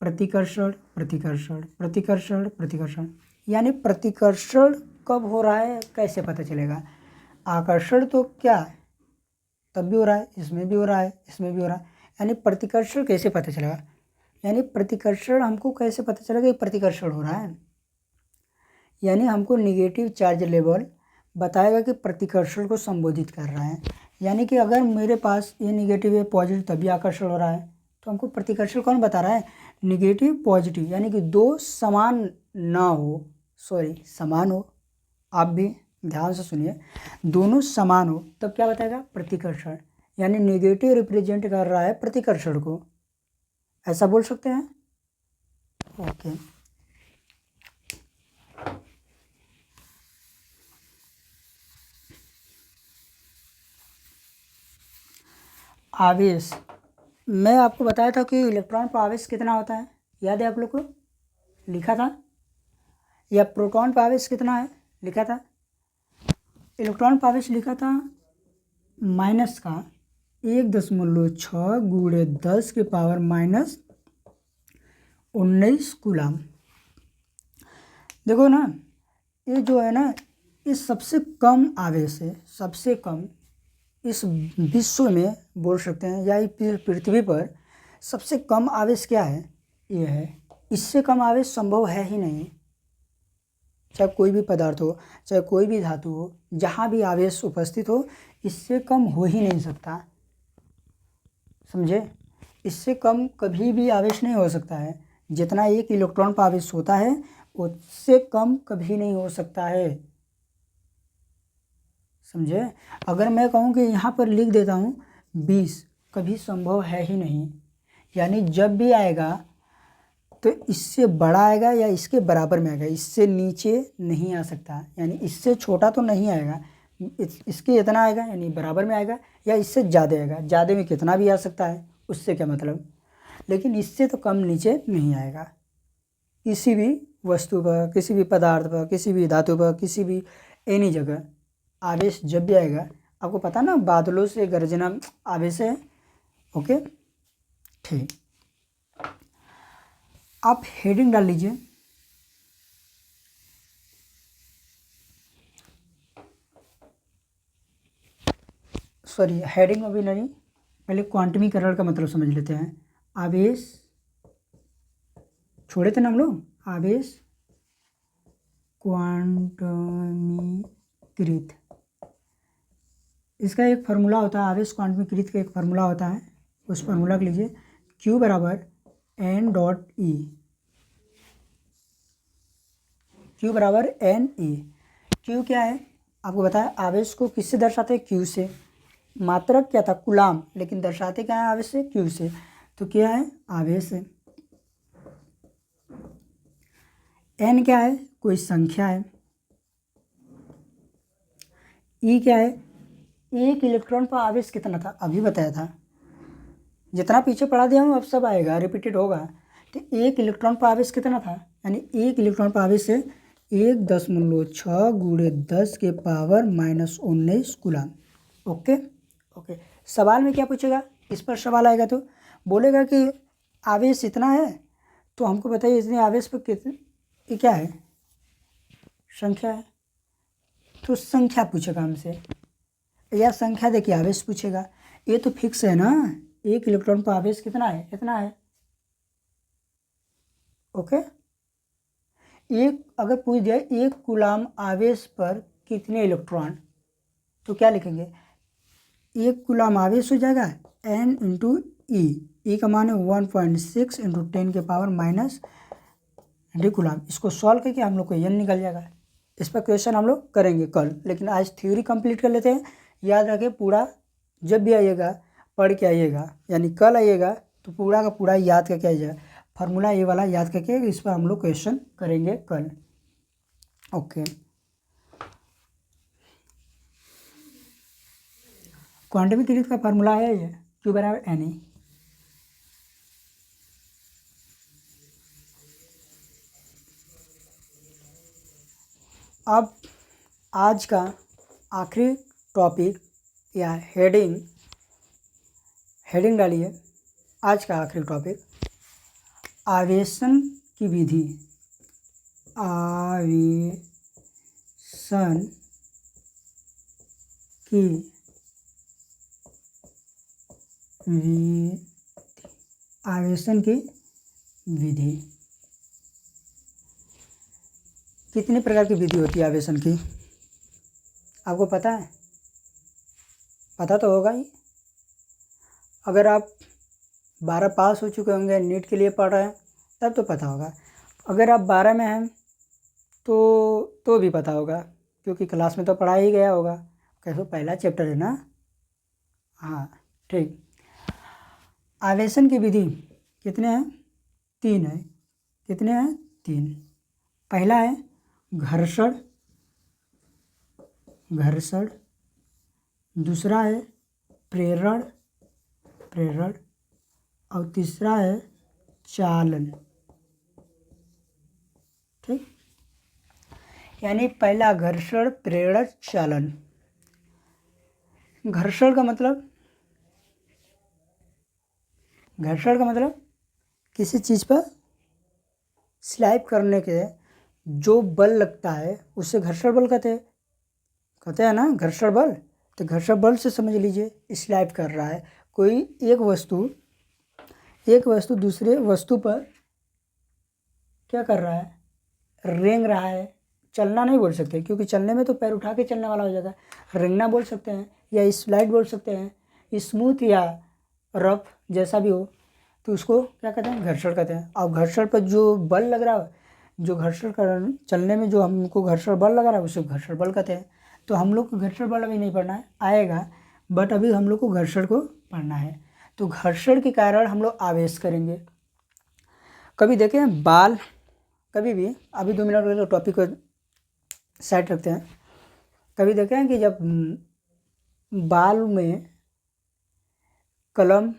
प्रतिकर्षण प्रतिकर्षण प्रतिकर्षण प्रतिकर्षण। यानी प्रतिकर्षण कब हो रहा है कैसे पता चलेगा? आकर्षण तो क्या है, तब भी हो रहा है, इसमें भी हो रहा है, इसमें भी हो रहा है, यानी प्रतिकर्षण कैसे पता चलेगा? यानी प्रतिकर्षण हमको कैसे पता चलेगा कि प्रतिकर्षण हो रहा है? यानी हमको निगेटिव चार्ज लेवल बताएगा कि प्रतिकर्षण को संबोधित कर रहा है। यानी कि अगर मेरे पास ये निगेटिव है पॉजिटिव तभी आकर्षण हो रहा है, तो हमको प्रतिकर्षण कौन बता रहा है? निगेटिव पॉजिटिव, यानी कि दो समान ना हो, समान हो, आप भी ध्यान से सुनिए, दोनों समान हो तब क्या बताएगा? प्रतिकर्षण। यानी निगेटिव रिप्रेजेंट कर रहा है प्रतिकर्षण को, ऐसा बोल सकते हैं। ओके, आवेश, मैं आपको बताया था कि इलेक्ट्रॉन पर आवेश कितना होता है, याद है आप लोग को? लिखा था। या प्रोटॉन पर आवेश कितना है, लिखा था। इलेक्ट्रॉन पर आवेश लिखा था माइनस का 1.6 गुणे 10 के पावर माइनस 19 कूलम। देखो ना, ये जो है ना, ये सबसे कम आवेश है, सबसे कम इस विश्व में बोल सकते हैं, या पृथ्वी पर सबसे कम आवेश क्या है? ये है। इससे कम आवेश संभव है ही नहीं। चाहे कोई भी पदार्थ हो, चाहे कोई भी धातु हो, जहाँ भी आवेश उपस्थित हो, इससे कम हो ही नहीं सकता। समझे? इससे कम कभी भी आवेश नहीं हो सकता है। जितना एक इलेक्ट्रॉन पर आवेश होता है उससे कम कभी नहीं हो सकता है। समझे? अगर मैं कहूँ कि यहाँ पर लिख देता हूँ 20, कभी संभव है ही नहीं। यानी जब भी आएगा तो इससे बड़ा आएगा या इसके बराबर में आएगा, इससे नीचे नहीं आ सकता। यानी इससे छोटा तो नहीं आएगा, इसके इतना आएगा यानी बराबर में आएगा, या इससे ज़्यादा आएगा, ज़्यादा में कितना भी आ सकता है, उससे क्या मतलब। लेकिन इससे तो कम नीचे नहीं आएगा। किसी भी वस्तु पर, किसी भी पदार्थ पर, किसी भी धातु पर, किसी भी एनी जगह आवेश जब भी आएगा, आपको पता ना, बादलों से गर्जना आवेश है। ओके, ठीक, आप हेडिंग डाल लीजिए। सॉरी, हेडिंग अभी नहीं, पहले क्वांटमीकरण का मतलब समझ लेते हैं। आवेश छोड़े थे ना हम लोग, आवेश क्वांटमीकृत, इसका एक फार्मूला होता है। आवेश क्वांटमीकृत का एक फार्मूला होता है, उस फार्मूला को लीजिए। Q बराबर N डॉट ई, Q बराबर N ई। Q क्या है आपको बताया? आवेश को किससे दर्शाते हैं? Q से। मात्रक क्या था? कूलाम, लेकिन दर्शाते क्या है आवेश से? Q से। तो क्या है? आवेश है। N क्या है? कोई संख्या है। E क्या है? एक इलेक्ट्रॉन पर आवेश कितना था, अभी बताया था। जितना पीछे पढ़ा दिया हूँ अब सब आएगा, रिपीटेड होगा। तो एक इलेक्ट्रॉन पर आवेश कितना था? यानी एक इलेक्ट्रॉन पर आवेश है 1.6 गुणे 10 के power minus 19 coulomb. Okay okay, सवाल में क्या पूछेगा? इस पर सवाल आएगा तो बोलेगा कि आवेश इतना है, तो हमको बताइए इतने आवेश पर कितने, ये क्या है? संख्या है। तो संख्या पूछेगा हमसे, या संख्या देखिए आवेश पूछेगा। ये तो फिक्स है ना, एक इलेक्ट्रॉन पर आवेश कितना है? इतना है। ओके, एक अगर पूछ दिया एक कूलाम आवेश पर कितने इलेक्ट्रॉन, तो क्या लिखेंगे? एक कूलाम आवेश हो जाएगा N इंटू ई का मान है 1.6 इंटू 10 के पावर माइनस डी कूलाम। इसको सॉल्व करके हम लोग को n निकल जाएगा। इस पर क्वेश्चन हम लोग करेंगे कल, लेकिन आज थ्योरी कंप्लीट कर लेते हैं। याद रखें, पूरा जब भी आइएगा पढ़ के आइएगा, यानी कल आइएगा तो पूरा का पूरा याद करके आइएगा। फार्मूला ये वाला याद करके इस पर हम लोग क्वेश्चन करेंगे कल। ओके, क्वांटम मैकेनिक्स का फार्मूला है ये Q बराबर NE। अब आज का आखिरी टॉपिक या हेडिंग डालिए। आज का आखिरी टॉपिक आवेशन की विधि। आवेशन की विधि। आवेशन की विधि। कितने प्रकार की विधि होती है आवेशन की, आपको पता है? पता तो होगा ही। अगर आप 12 पास हो चुके होंगे, नीट के लिए पढ़ रहे हैं, तब तो पता होगा। अगर आप 12 में हैं तो भी पता होगा, क्योंकि क्लास में तो पढ़ा ही गया होगा। कैसे पहला चैप्टर है ना। हाँ ठीक। आवेशन की विधि कितने हैं? 3 है। कितने हैं? 3। पहला है घर्षण। दूसरा है प्रेरण। और तीसरा है चालन। ठीक, यानी पहला घर्षण, प्रेरण, चालन। घर्षण का मतलब किसी चीज़ पर स्लाइड करने के जो बल लगता है उसे घर्षण बल कहते हैं ना, घर्षण बल। तो घर्षण बल से समझ लीजिए स्लाइड कर रहा है कोई एक वस्तु दूसरे वस्तु पर क्या कर रहा है? रेंग रहा है। चलना नहीं बोल सकते, क्योंकि चलने में तो पैर उठा के चलने वाला हो जाता है। रेंगना बोल सकते हैं या स्लाइड बोल सकते हैं, स्मूथ या रफ जैसा भी हो, तो उसको क्या कहते हैं? घर्षण कहते हैं। और घर्षण पर जो बल लग रहा है, जो घर्षण कर चलने में जो हमको घर्षण बल लगा रहा है, उसे घर्षण बल कहते हैं। तो हम लोग को घर्षण बल अभी नहीं पढ़ना है, आएगा, बट अभी हम लोग को घर्षण को पढ़ना है। तो घर्षण के कारण हम लोग आवेश करेंगे। कभी देखें बाल, कभी भी, अभी 2 मिनट में तो टॉपिक को साइड रखते हैं। कभी देखें कि जब बाल में कलम,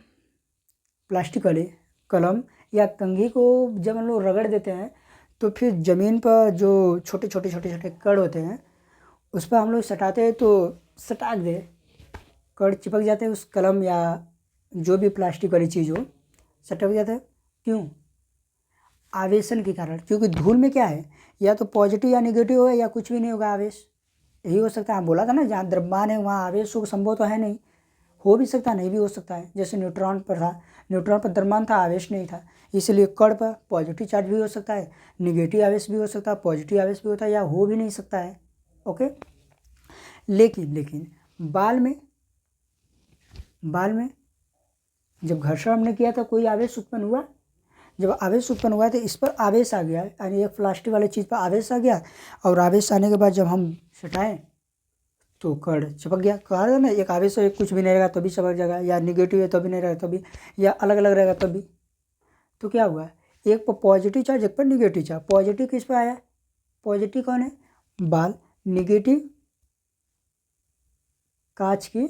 प्लास्टिक वाली कलम या कंघी को जब हम लोग रगड़ देते हैं, तो फिर ज़मीन पर जो छोटे कण होते हैं उस पर हम लोग सटाते हैं, तो सटाक दे कण चिपक जाते हैं उस कलम या जो भी प्लास्टिक वाली चीज़ हो, सटक जाता है। क्यों? आवेशन के कारण। क्योंकि धूल में क्या है, या तो पॉजिटिव या निगेटिव हो या कुछ भी नहीं होगा, आवेश यही हो सकता है। बोला था ना, जहाँ द्रव्यमान है वहाँ आवेश को संभव तो है नहीं, हो भी सकता है, नहीं भी हो सकता है। जैसे न्यूट्रॉन पर था, न्यूट्रॉन पर द्रव्यमान था, आवेश नहीं था, इसलिए कण पर पॉजिटिव चार्ज भी हो सकता है, निगेटिव आवेश भी हो सकता है, पॉजिटिव आवेश भी होता है, या हो भी नहीं सकता है। ओके, लेकिन बाल में जब घर्षण हमने किया था, कोई आवेश उत्पन्न हुआ? जब आवेश उत्पन्न हुआ तो इस पर आवेश आ गया, यानी एक प्लास्टिक वाली चीज़ पर आवेश आ गया, और आवेश आने के बाद जब हम सटाएं तो कण चिपक गया। कहा था ना, एक आवेश है, कुछ भी नहीं रहेगा तो भी चिपक जाएगा, या निगेटिव है तो भी नहीं रहेगा तो भी, या अलग अलग रहेगा तब भी। तो क्या हुआ? एक पर पॉजिटिव चार्ज, एक पर निगेटिव चार्ज। पॉजिटिव किस पर आया? पॉजिटिव कौन है? बाल। निगेटिव कांच की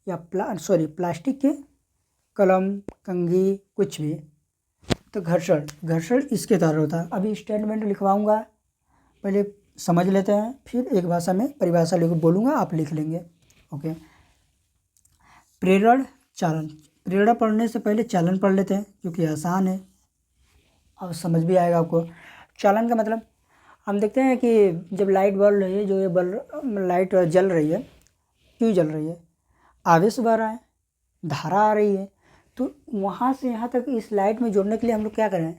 या प्लास्टिक के कलम, कंघी, कुछ भी। तो घर्षण इसके द्वारा होता है। अभी स्टेटमेंट लिखवाऊंगा, पहले समझ लेते हैं, फिर एक भाषा में परिभाषा बोलूँगा, आप लिख लेंगे। ओके, प्रेरण, चालन। प्रेरण पढ़ने से पहले चालन पढ़ लेते हैं, क्योंकि आसान है, अब समझ भी आएगा आपको। चालन का मतलब हम देखते हैं कि जब लाइट बल रही है, जो ये लाइट जल रही है, क्यों जल रही है? आवेश बह रहा है, धारा आ रही है, तो वहाँ से यहाँ तक इस लाइट में जोड़ने के लिए हम लोग क्या करें?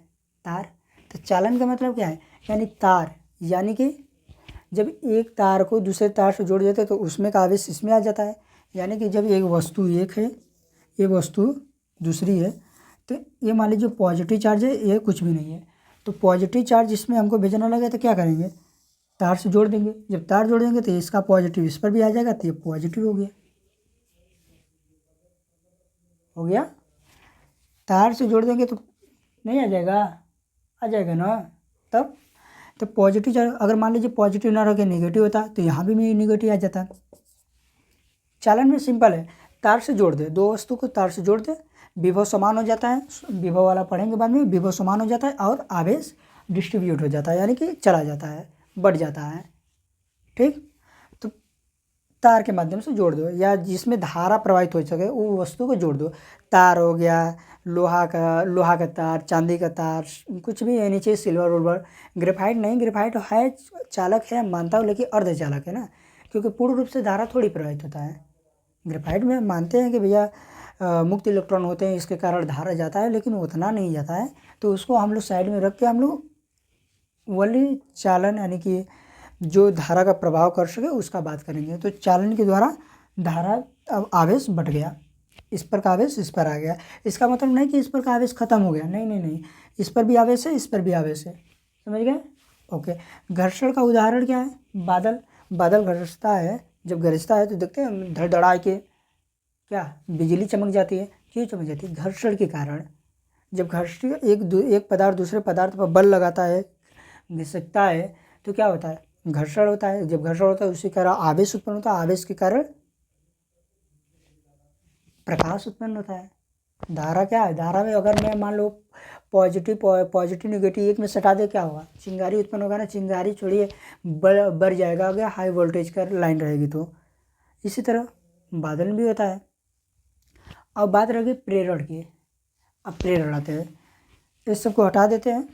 तार। तो चालन का मतलब क्या है? यानी तार, यानी कि जब एक तार को दूसरे तार से जोड़ देते हैं तो उसमें का आवेश इसमें आ जाता है। यानी कि जब एक वस्तु एक है, ये वस्तु दूसरी है, तो ये मान लीजिए पॉजिटिव चार्ज है, ये कुछ भी नहीं है, तो पॉजिटिव चार्ज इसमें हमको भेजना लगे तो क्या करेंगे? तार से जोड़ देंगे। जब तार जोड़ देंगे तो इसका पॉजिटिव इस पर भी आ जाएगा, तो ये पॉजिटिव हो गया। तार से जोड़ देंगे तो नहीं आ जाएगा, आ जाएगा ना। तब तो पॉजिटिव चार्ज अगर मान लीजिए पॉजिटिव ना रह के नेगेटिव होता तो यहाँ भी नेगेटिव आ जाता। चालन में सिंपल है, तार से जोड़ दे, दो वस्तु को तार से जोड़ दे, विभव समान हो जाता है, विभव वाला पढ़ेंगे बाद में, विभव समान हो जाता है और आवेश डिस्ट्रीब्यूट हो जाता है, यानी कि चला जाता है, बढ़ जाता है। ठीक, तो तार के माध्यम से जोड़ दो, या जिसमें धारा प्रवाहित हो सके वो वस्तु को जोड़ दो। तार हो गया, लोहा का तार, चांदी का तार, कुछ भी है नीचे, सिल्वर उल्वर। ग्रेफाइट नहीं, ग्रेफाइट है चालक है मानता हूँ, लेकिन अर्धचालक है ना, क्योंकि पूर्ण रूप से धारा थोड़ी प्रवाहित होता है। ग्रेफाइट में मानते हैं कि भैया मुक्त इलेक्ट्रॉन होते हैं, इसके कारण धारा जाता है, लेकिन उतना नहीं जाता है। तो उसको हम लोग साइड में रख के हम लोग वली चालन यानी कि जो धारा का प्रभाव कर सके उसका बात करेंगे। तो चालन के द्वारा धारा अब आवेश बढ़ गया, इस पर का आवेश इस पर आ गया। इसका मतलब नहीं कि इस पर का आवेश खत्म हो गया, नहीं नहीं नहीं, इस पर भी आवेश है, इस पर भी आवेश है, समझ गए। ओके, घर्षण का उदाहरण क्या है? बादल। बादल गरजता है, जब गरजता है तो देखते हैं धड़धड़ा के क्या बिजली चमक जाती है। क्यों चमक जाती है? घर्षण के कारण। जब घर्षण एक पदार्थ दूसरे पदार्थ पर बल लगाता है, घिसकता है, तो क्या होता है? घर्षण होता है। जब घर्षण होता है उसी कारण आवेश उत्पन्न होता है, आवेश के कारण प्रकाश उत्पन्न होता है। धारा क्या है? धारा में अगर मैं मान लो पॉजिटिव निगेटिव एक में सटा दे, क्या होगा? चिंगारी उत्पन्न होगा ना। चिंगारी छोड़िए बढ़ जाएगा, अगर हाई वोल्टेज का लाइन रहेगी तो। इसी तरह बादल भी होता है। अब बात रह गई प्रेरण की। अब प्रेरण आते हैं, इस सबको हटा देते हैं।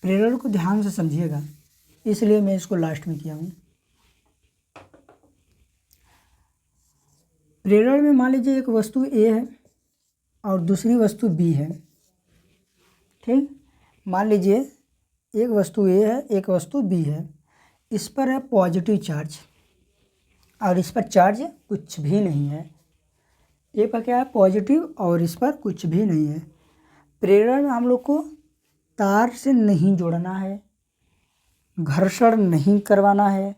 प्रेरण को ध्यान से समझिएगा, इसलिए मैं इसको लास्ट में किया हूँ। प्रेरण में मान लीजिए एक वस्तु ए है और दूसरी वस्तु बी है। ठीक, मान लीजिए एक वस्तु ए है, एक वस्तु बी है। इस पर है पॉजिटिव चार्ज और इस पर चार्ज कुछ भी नहीं है। ए पर क्या है? पॉजिटिव, और इस पर कुछ भी नहीं है। प्रेरण में हम लोग को तार से नहीं जोड़ना है, घर्षण नहीं करवाना है,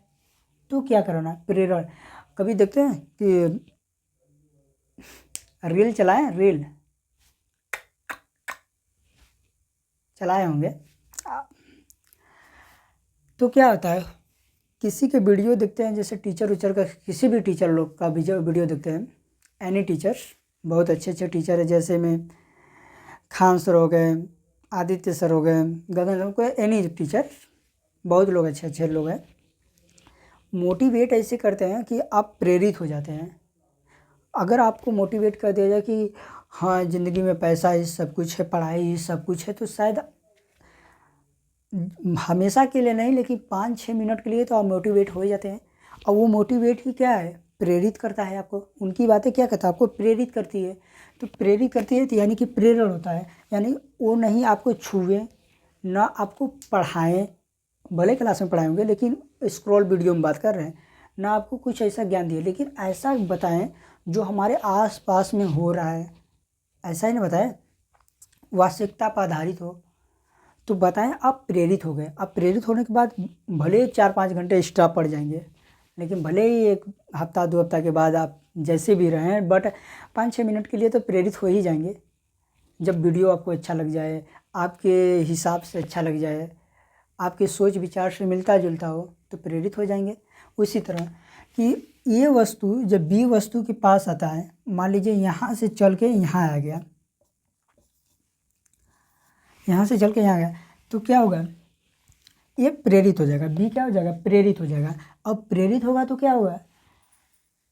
तो क्या करना है? प्रेरण। कभी देखते हैं कि रील चलाएं, रील चलाए होंगे, तो क्या होता है, किसी के वीडियो देखते हैं, जैसे टीचर उचर का, किसी भी टीचर लोग का वीडियो देखते हैं, एनी टीचर्स, बहुत अच्छे अच्छे टीचर है, जैसे में खान सर हो गए, आदित्य सर हो गए, गगन सर को, एनी टीचर, बहुत लोग अच्छे अच्छे लोग हैं। मोटिवेट ऐसे करते हैं कि आप प्रेरित हो जाते हैं। अगर आपको मोटिवेट कर दिया जाए कि हाँ ज़िंदगी में पैसा ही सब कुछ है, पढ़ाई ही सब कुछ है, तो शायद हमेशा के लिए नहीं, लेकिन 5-6 मिनट के लिए तो आप मोटिवेट हो जाते हैं। और वो मोटिवेट ही क्या है? प्रेरित करता है आपको। उनकी बातें क्या करता है? आपको प्रेरित करती है। तो प्रेरित करती है तो यानी कि प्रेरण होता है, यानी वो नहीं आपको छुए, ना आपको पढ़ाएं, भले क्लास में पढ़ाए होंगे, लेकिन स्क्रॉल वीडियो में बात कर रहे हैं, ना आपको कुछ ऐसा ज्ञान दिए, लेकिन ऐसा बताएं जो हमारे आस पास में हो रहा है। ऐसा ही ना बताएं, वास्तविकता पर आधारित हो, तो बताएं आप प्रेरित हो गए। अब प्रेरित होने के बाद भले 4-5 घंटे एक्स्ट्रा पड़ जाएंगे, लेकिन भले ही 1 हफ्ता 2 हफ्ता के बाद आप जैसे भी रहें, बट 5-6 मिनट के लिए तो प्रेरित हो ही जाएंगे। जब वीडियो आपको अच्छा लग जाए, आपके हिसाब से अच्छा लग जाए, आपके सोच विचार से मिलता जुलता हो, तो प्रेरित हो जाएंगे। उसी तरह कि ये वस्तु जब बी वस्तु के पास आता है, मान लीजिए यहाँ से चल के यहाँ आ गया, यहाँ से चल के यहाँ गया, तो क्या होगा? ये प्रेरित हो जाएगा। बी क्या हो जाएगा? प्रेरित हो जाएगा। अब प्रेरित होगा तो क्या होगा?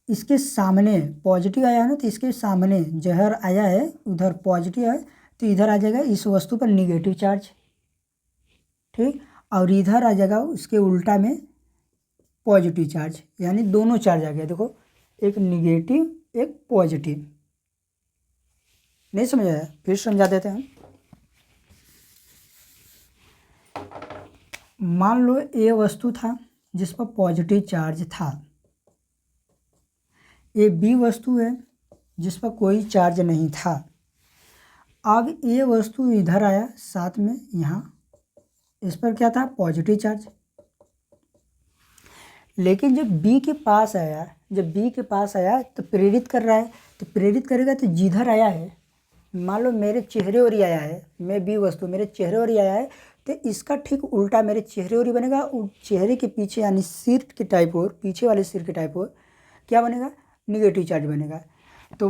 इसके सामने पॉजिटिव आया है ना, तो इसके सामने जहर आया है, उधर पॉजिटिव है, तो इधर आ जाएगा इस वस्तु पर निगेटिव चार्ज। ठीक, और इधर आ जाएगा उसके उल्टा में पॉजिटिव चार्ज, यानी दोनों चार्ज आ गया। देखो, एक निगेटिव एक पॉजिटिव। नहीं समझ आया? फिर समझा देते हैं। मान लो ये वस्तु था जिस पर पॉजिटिव चार्ज था, ये बी वस्तु है जिस पर कोई चार्ज नहीं था। अब ये वस्तु इधर आया साथ में यहाँ, इस पर क्या था? Positive charge. लेकिन जब बी के पास आया, तो प्रेरित कर रहा है, तो प्रेरित करेगा तो जिधर आया है मान लो मेरे चेहरे ओर ही आया है, मैं बी वस्तु मेरे चेहरे ओर ही आया है, तो इसका ठीक उल्टा मेरे चेहरे ओर ही बनेगा। चेहरे के पीछे यानी सिर के टाइप और पीछे वाले सिर के टाइप और क्या बनेगा, निगेटिव चार्ज बनेगा। तो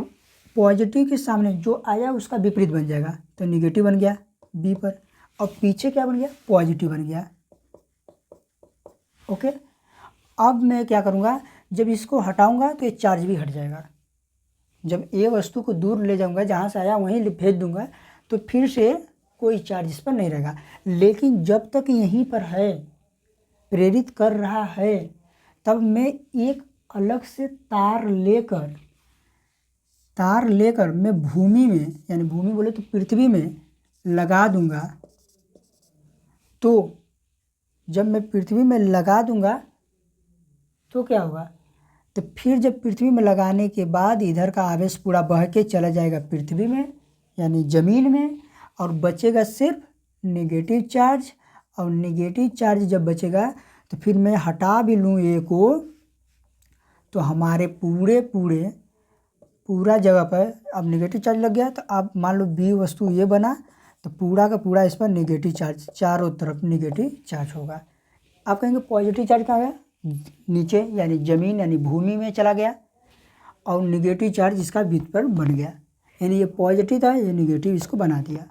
पॉजिटिव के सामने जो आया उसका विपरीत बन जाएगा, तो निगेटिव बन गया बी पर, और पीछे क्या बन गया, पॉजिटिव बन गया। ओके, अब मैं क्या करूँगा, जब इसको हटाऊँगा तो ये चार्ज भी हट जाएगा। जब ये वस्तु को दूर ले जाऊँगा, जहाँ से आया वहीं भेज दूँगा, तो फिर से कोई चार्ज इस पर नहीं रहेगा। लेकिन जब तक यहीं पर है, प्रेरित कर रहा है, तब मैं एक अलग से तार लेकर मैं भूमि में, यानी भूमि बोले तो पृथ्वी में लगा दूंगा। तो जब मैं पृथ्वी में लगा दूंगा तो क्या होगा, तो फिर जब पृथ्वी में लगाने के बाद इधर का आवेश पूरा बह के चला जाएगा पृथ्वी में यानी ज़मीन में, और बचेगा सिर्फ नेगेटिव चार्ज। और नेगेटिव चार्ज जब बचेगा तो फिर मैं हटा भी लूँ ए को, तो हमारे पूरा जगह पर अब नेगेटिव चार्ज लग गया। तो अब मान लो बी वस्तु ये बना, तो पूरा का पूरा इस पर नेगेटिव चार्ज, चारों तरफ नेगेटिव चार्ज होगा। आप कहेंगे पॉजिटिव चार्ज कहाँ गया, नीचे यानी ज़मीन यानी भूमि में चला गया, और नेगेटिव चार्ज इसका भित्त पर बन गया। यानी ये पॉजिटिव था, ये नेगेटिव इसको बना दिया।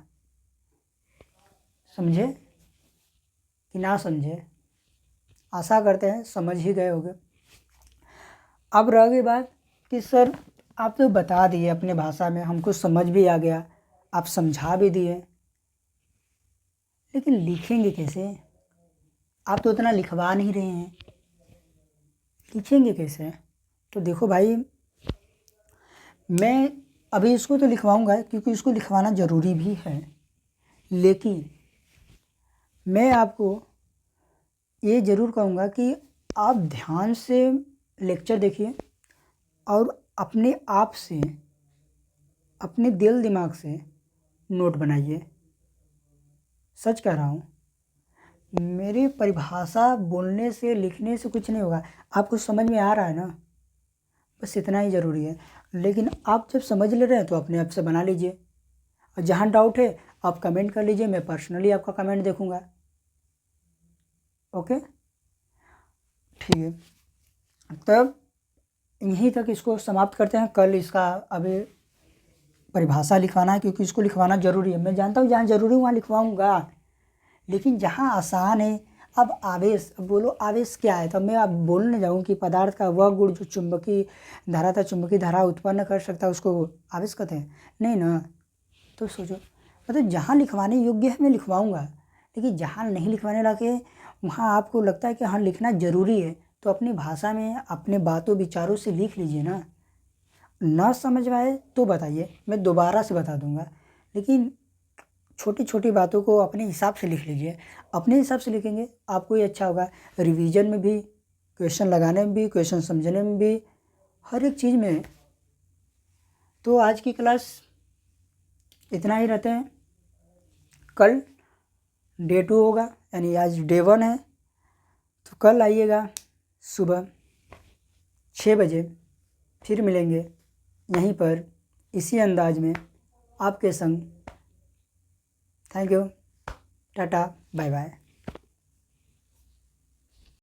समझे कि ना समझे? आशा करते हैं समझ ही गए होंगे। अब रह गई बात कि सर आप तो बता दिए अपने भाषा में, हमको समझ भी आ गया, आप समझा भी दिए, लेकिन लिखेंगे कैसे? आप तो उतना लिखवा नहीं रहे हैं, लिखेंगे कैसे? तो देखो भाई, मैं अभी इसको तो लिखवाऊंगा क्योंकि इसको लिखवाना ज़रूरी भी है, लेकिन मैं आपको ये ज़रूर कहूँगा कि आप ध्यान से लेक्चर देखिए और अपने आप से, अपने दिल दिमाग से नोट बनाइए। सच कह रहा हूँ, मेरी परिभाषा बोलने से लिखने से कुछ नहीं होगा। आपको समझ में आ रहा है ना, बस इतना ही ज़रूरी है। लेकिन आप जब समझ ले रहे हैं तो अपने आप से बना लीजिए, और जहाँ डाउट है आप कमेंट कर लीजिए, मैं पर्सनली आपका कमेंट देखूँगा। ओके, ठीक है, तब यहीं तक इसको समाप्त करते हैं। कल इसका अभी परिभाषा लिखवाना है क्योंकि इसको लिखवाना ज़रूरी है। मैं जानता हूँ जहाँ ज़रूरी वहाँ लिखवाऊँगा, लेकिन जहाँ आसान है, अब आवेश, अब बोलो आवेश क्या है, तब मैं अब बोलने जाऊँ कि पदार्थ का वह गुण जो चुंबकीय धारा था, चुंबकीय धारा उत्पन्न कर सकता है, उसको आवेश कहते हैं? नहीं ना। तो सोचो, मतलब जहाँ लिखवाने योग्य है मैं लिखवाऊँगा, लेकिन जहाँ नहीं लिखवाने लगे वहाँ आपको लगता है कि हाँ लिखना ज़रूरी है, तो अपनी भाषा में अपने बातों विचारों से लिख लीजिए ना। ना समझ में आए तो बताइए, मैं दोबारा से बता दूँगा, लेकिन छोटी छोटी बातों को अपने हिसाब से लिख लीजिए। अपने हिसाब से लिखेंगे आपको ही अच्छा होगा, रिवीजन में भी, क्वेश्चन लगाने में भी, क्वेश्चन समझने में भी, हर एक चीज़ में। तो आज की क्लास इतना ही रहते हैं। कल डे 2 होगा, यानी आज डे 1 है, तो कल आइएगा सुबह 6 बजे, फिर मिलेंगे यहीं पर इसी अंदाज में आपके संग। Thank you, tata, bye bye.